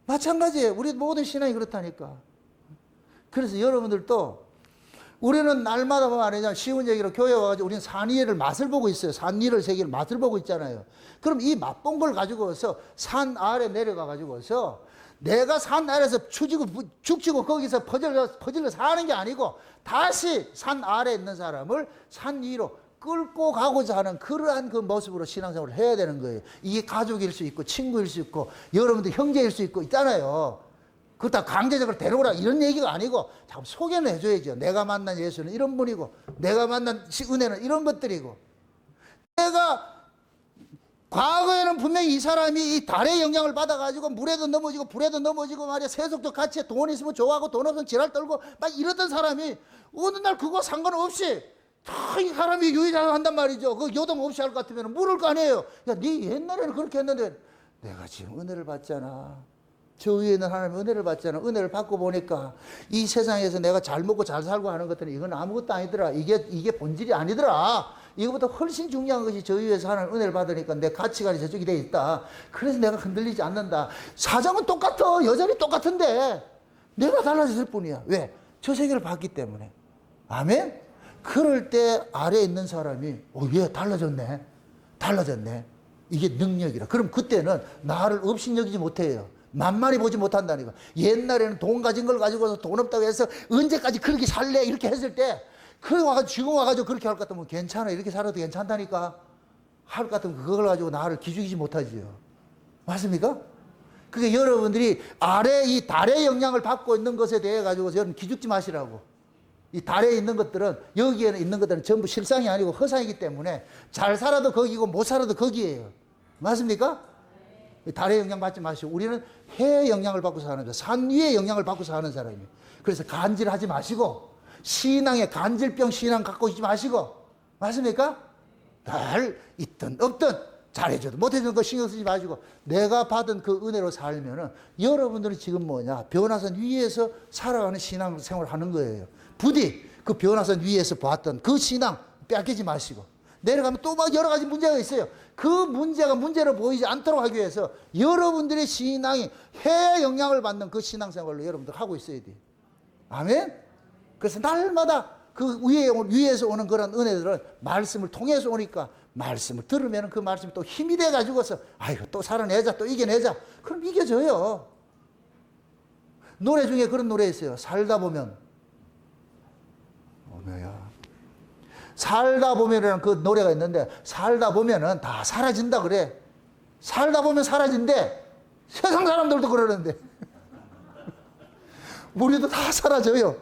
마찬가지예요. 우리 모든 신앙이 그렇다니까. 그래서 여러분들도 우리는 날마다 말이냐 쉬운 얘기로 교회 와가지고 우리는 산 위를 맛을 보고 있어요. 산 위를 세계를 맛을 보고 있잖아요. 그럼 이 맛본 걸 가지고서 산 아래 내려가 가지고서 내가 산 아래에서 죽치고 거기서 퍼질러 사는 게 아니고 다시 산 아래에 있는 사람을 산 위로 끌고 가고자 하는 그러한 그 모습으로 신앙생활을 해야 되는 거예요. 이게 가족일 수 있고 친구일 수 있고 여러분들 형제일 수 있고 있잖아요. 그렇다고 강제적으로 데려오라 이런 얘기가 아니고 자꾸 소개는 해줘야죠. 내가 만난 예수는 이런 분이고 내가 만난 은혜는 이런 것들이고 내가 과거에는 분명히 이 사람이 이 달의 영향을 받아가지고 물에도 넘어지고 불에도 넘어지고 말이야 세속적 가치에 돈 있으면 좋아하고 돈 없으면 지랄 떨고 막 이러던 사람이 어느 날 그거 상관없이 다 이 사람이 유의자를 한단 말이죠. 그 요동 없이 할 것 같으면 물을 거 아니에요. 야, 네 옛날에는 그렇게 했는데 내가 지금 은혜를 받잖아. 저 위에 있는 하나님 은혜를 받잖아. 은혜를 받고 보니까 이 세상에서 내가 잘 먹고 잘 살고 하는 것들은 이건 아무것도 아니더라. 이게 본질이 아니더라. 이거보다 훨씬 중요한 것이 저 위에서 하나님 은혜를 받으니까 내 가치관이 저쪽이 돼 있다. 그래서 내가 흔들리지 않는다. 사정은 똑같아. 여전히 똑같은데 내가 달라졌을 뿐이야. 왜? 저 세계를 봤기 때문에. 아멘? 그럴 때 아래에 있는 사람이 얘 달라졌네. 달라졌네. 이게 능력이라. 그럼 그때는 나를 업신여기지 못해요. 만만히 보지 못한다니까. 옛날에는 돈 가진 걸 가지고서 돈 없다고 해서 언제까지 그렇게 살래? 이렇게 했을 때 그래 와가지고 지금 와가지고 그렇게 할 것 같으면 괜찮아. 이렇게 살아도 괜찮다니까. 할 것 같으면 그걸 가지고 나를 기죽이지 못하지요. 맞습니까? 그게 여러분들이 아래 이 달의 영향을 받고 있는 것에 대해 가지고 저는 기죽지 마시라고. 이 달에 있는 것들은 여기에는 있는 것들은 전부 실상이 아니고 허상이기 때문에 잘 살아도 거기고 못 살아도 거기에요. 맞습니까? 달의 영향 받지 마시고 우리는 해의 영향을 받고 사는 사람, 산 위의 영향을 받고 사는 사람이에요. 그래서 간질하지 마시고 신앙에 간질병 신앙 갖고 있지 마시고 맞습니까? 늘 있든 없든 잘해줘도 못해주는 거 신경 쓰지 마시고 내가 받은 그 은혜로 살면은 여러분들은 지금 뭐냐 변화선 위에서 살아가는 신앙 생활을 하는 거예요. 부디 그 변화선 위에서 봤던 그 신앙 뺏기지 마시고 내려가면 또 막 여러 가지 문제가 있어요. 그 문제가 문제로 보이지 않도록 하기 위해서 여러분들의 신앙이 해에 영향을 받는 그 신앙생활로 여러분들 하고 있어야 돼요. 아멘? 그래서 날마다 그 위에서 오는 그런 은혜들은 말씀을 통해서 오니까 말씀을 들으면 그 말씀이 또 힘이 돼가지고서 아이고 또 살아내자 또 이겨내자. 그럼 이겨져요. 노래 중에 그런 노래 있어요. 살다 보면 뭐야? 살다 보면이라는 그 노래가 있는데 살다 보면은 다 사라진다 그래. 살다 보면 사라진대. 세상 사람들도 그러는데 우리도 다 사라져요.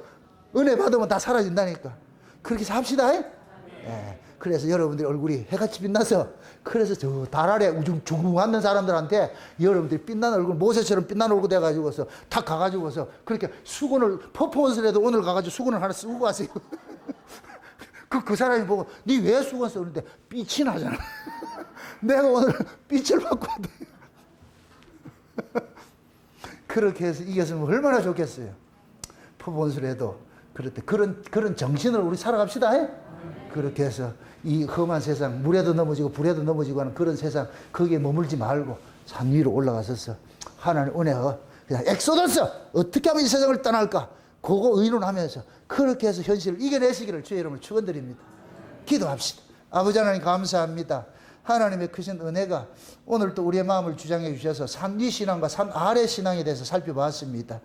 은혜 받으면 다 사라진다니까. 그렇게 삽시다. 예. 그래서 여러분들이 얼굴이 해같이 빛나서 그래서 저 달 아래 우중충 앉는 사람들한테 여러분들이 빛난 얼굴 모세처럼 빛난 얼굴 돼가지고서 탁 가가지고서 그렇게 수건을 퍼포먼스를 해도 오늘 가가지고 수건을 하나 쓰고 가세요. 그 사람이 보고 니 왜 수건 쓰는데 빛이 나잖아. 내가 오늘 빛을 받고 왔다. 그렇게 해서 이겼으면 얼마나 좋겠어요. 퍼포먼스를 해도 그럴 때 그런 정신을 우리 살아갑시다. 그렇게 해서 이 험한 세상 물에도 넘어지고 불에도 넘어지고 하는 그런 세상 거기에 머물지 말고 산 위로 올라가서서 하나님 은혜가 그냥 엑소더스 어떻게 하면 이 세상을 떠날까 그거 의논하면서 그렇게 해서 현실을 이겨내시기를 주의 이름으로 축원드립니다. 기도합시다. 아버지 하나님 감사합니다. 하나님의 크신 은혜가 오늘 또 우리의 마음을 주장해 주셔서 산 위 신앙과 산 아래 신앙에 대해서 살펴봤습니다.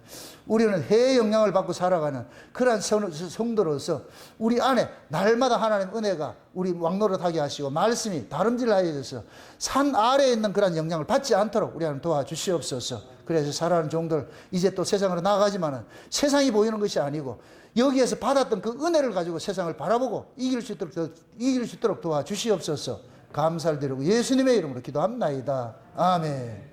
우리는 해의 영향을 받고 살아가는 그러한 성도로서 우리 안에 날마다 하나님 은혜가 우리 왕노릇하게 하시고 말씀이 다름질하여 져서 산 아래에 있는 그러한 영향을 받지 않도록 우리 하나님 도와주시옵소서. 그래서 살아가는 종들 이제 또 세상으로 나가지만은 세상이 보이는 것이 아니고 여기에서 받았던 그 은혜를 가지고 세상을 바라보고 이길 수 있도록 도와주시옵소서. 감사를 드리고 예수님의 이름으로 기도합나이다. 아멘.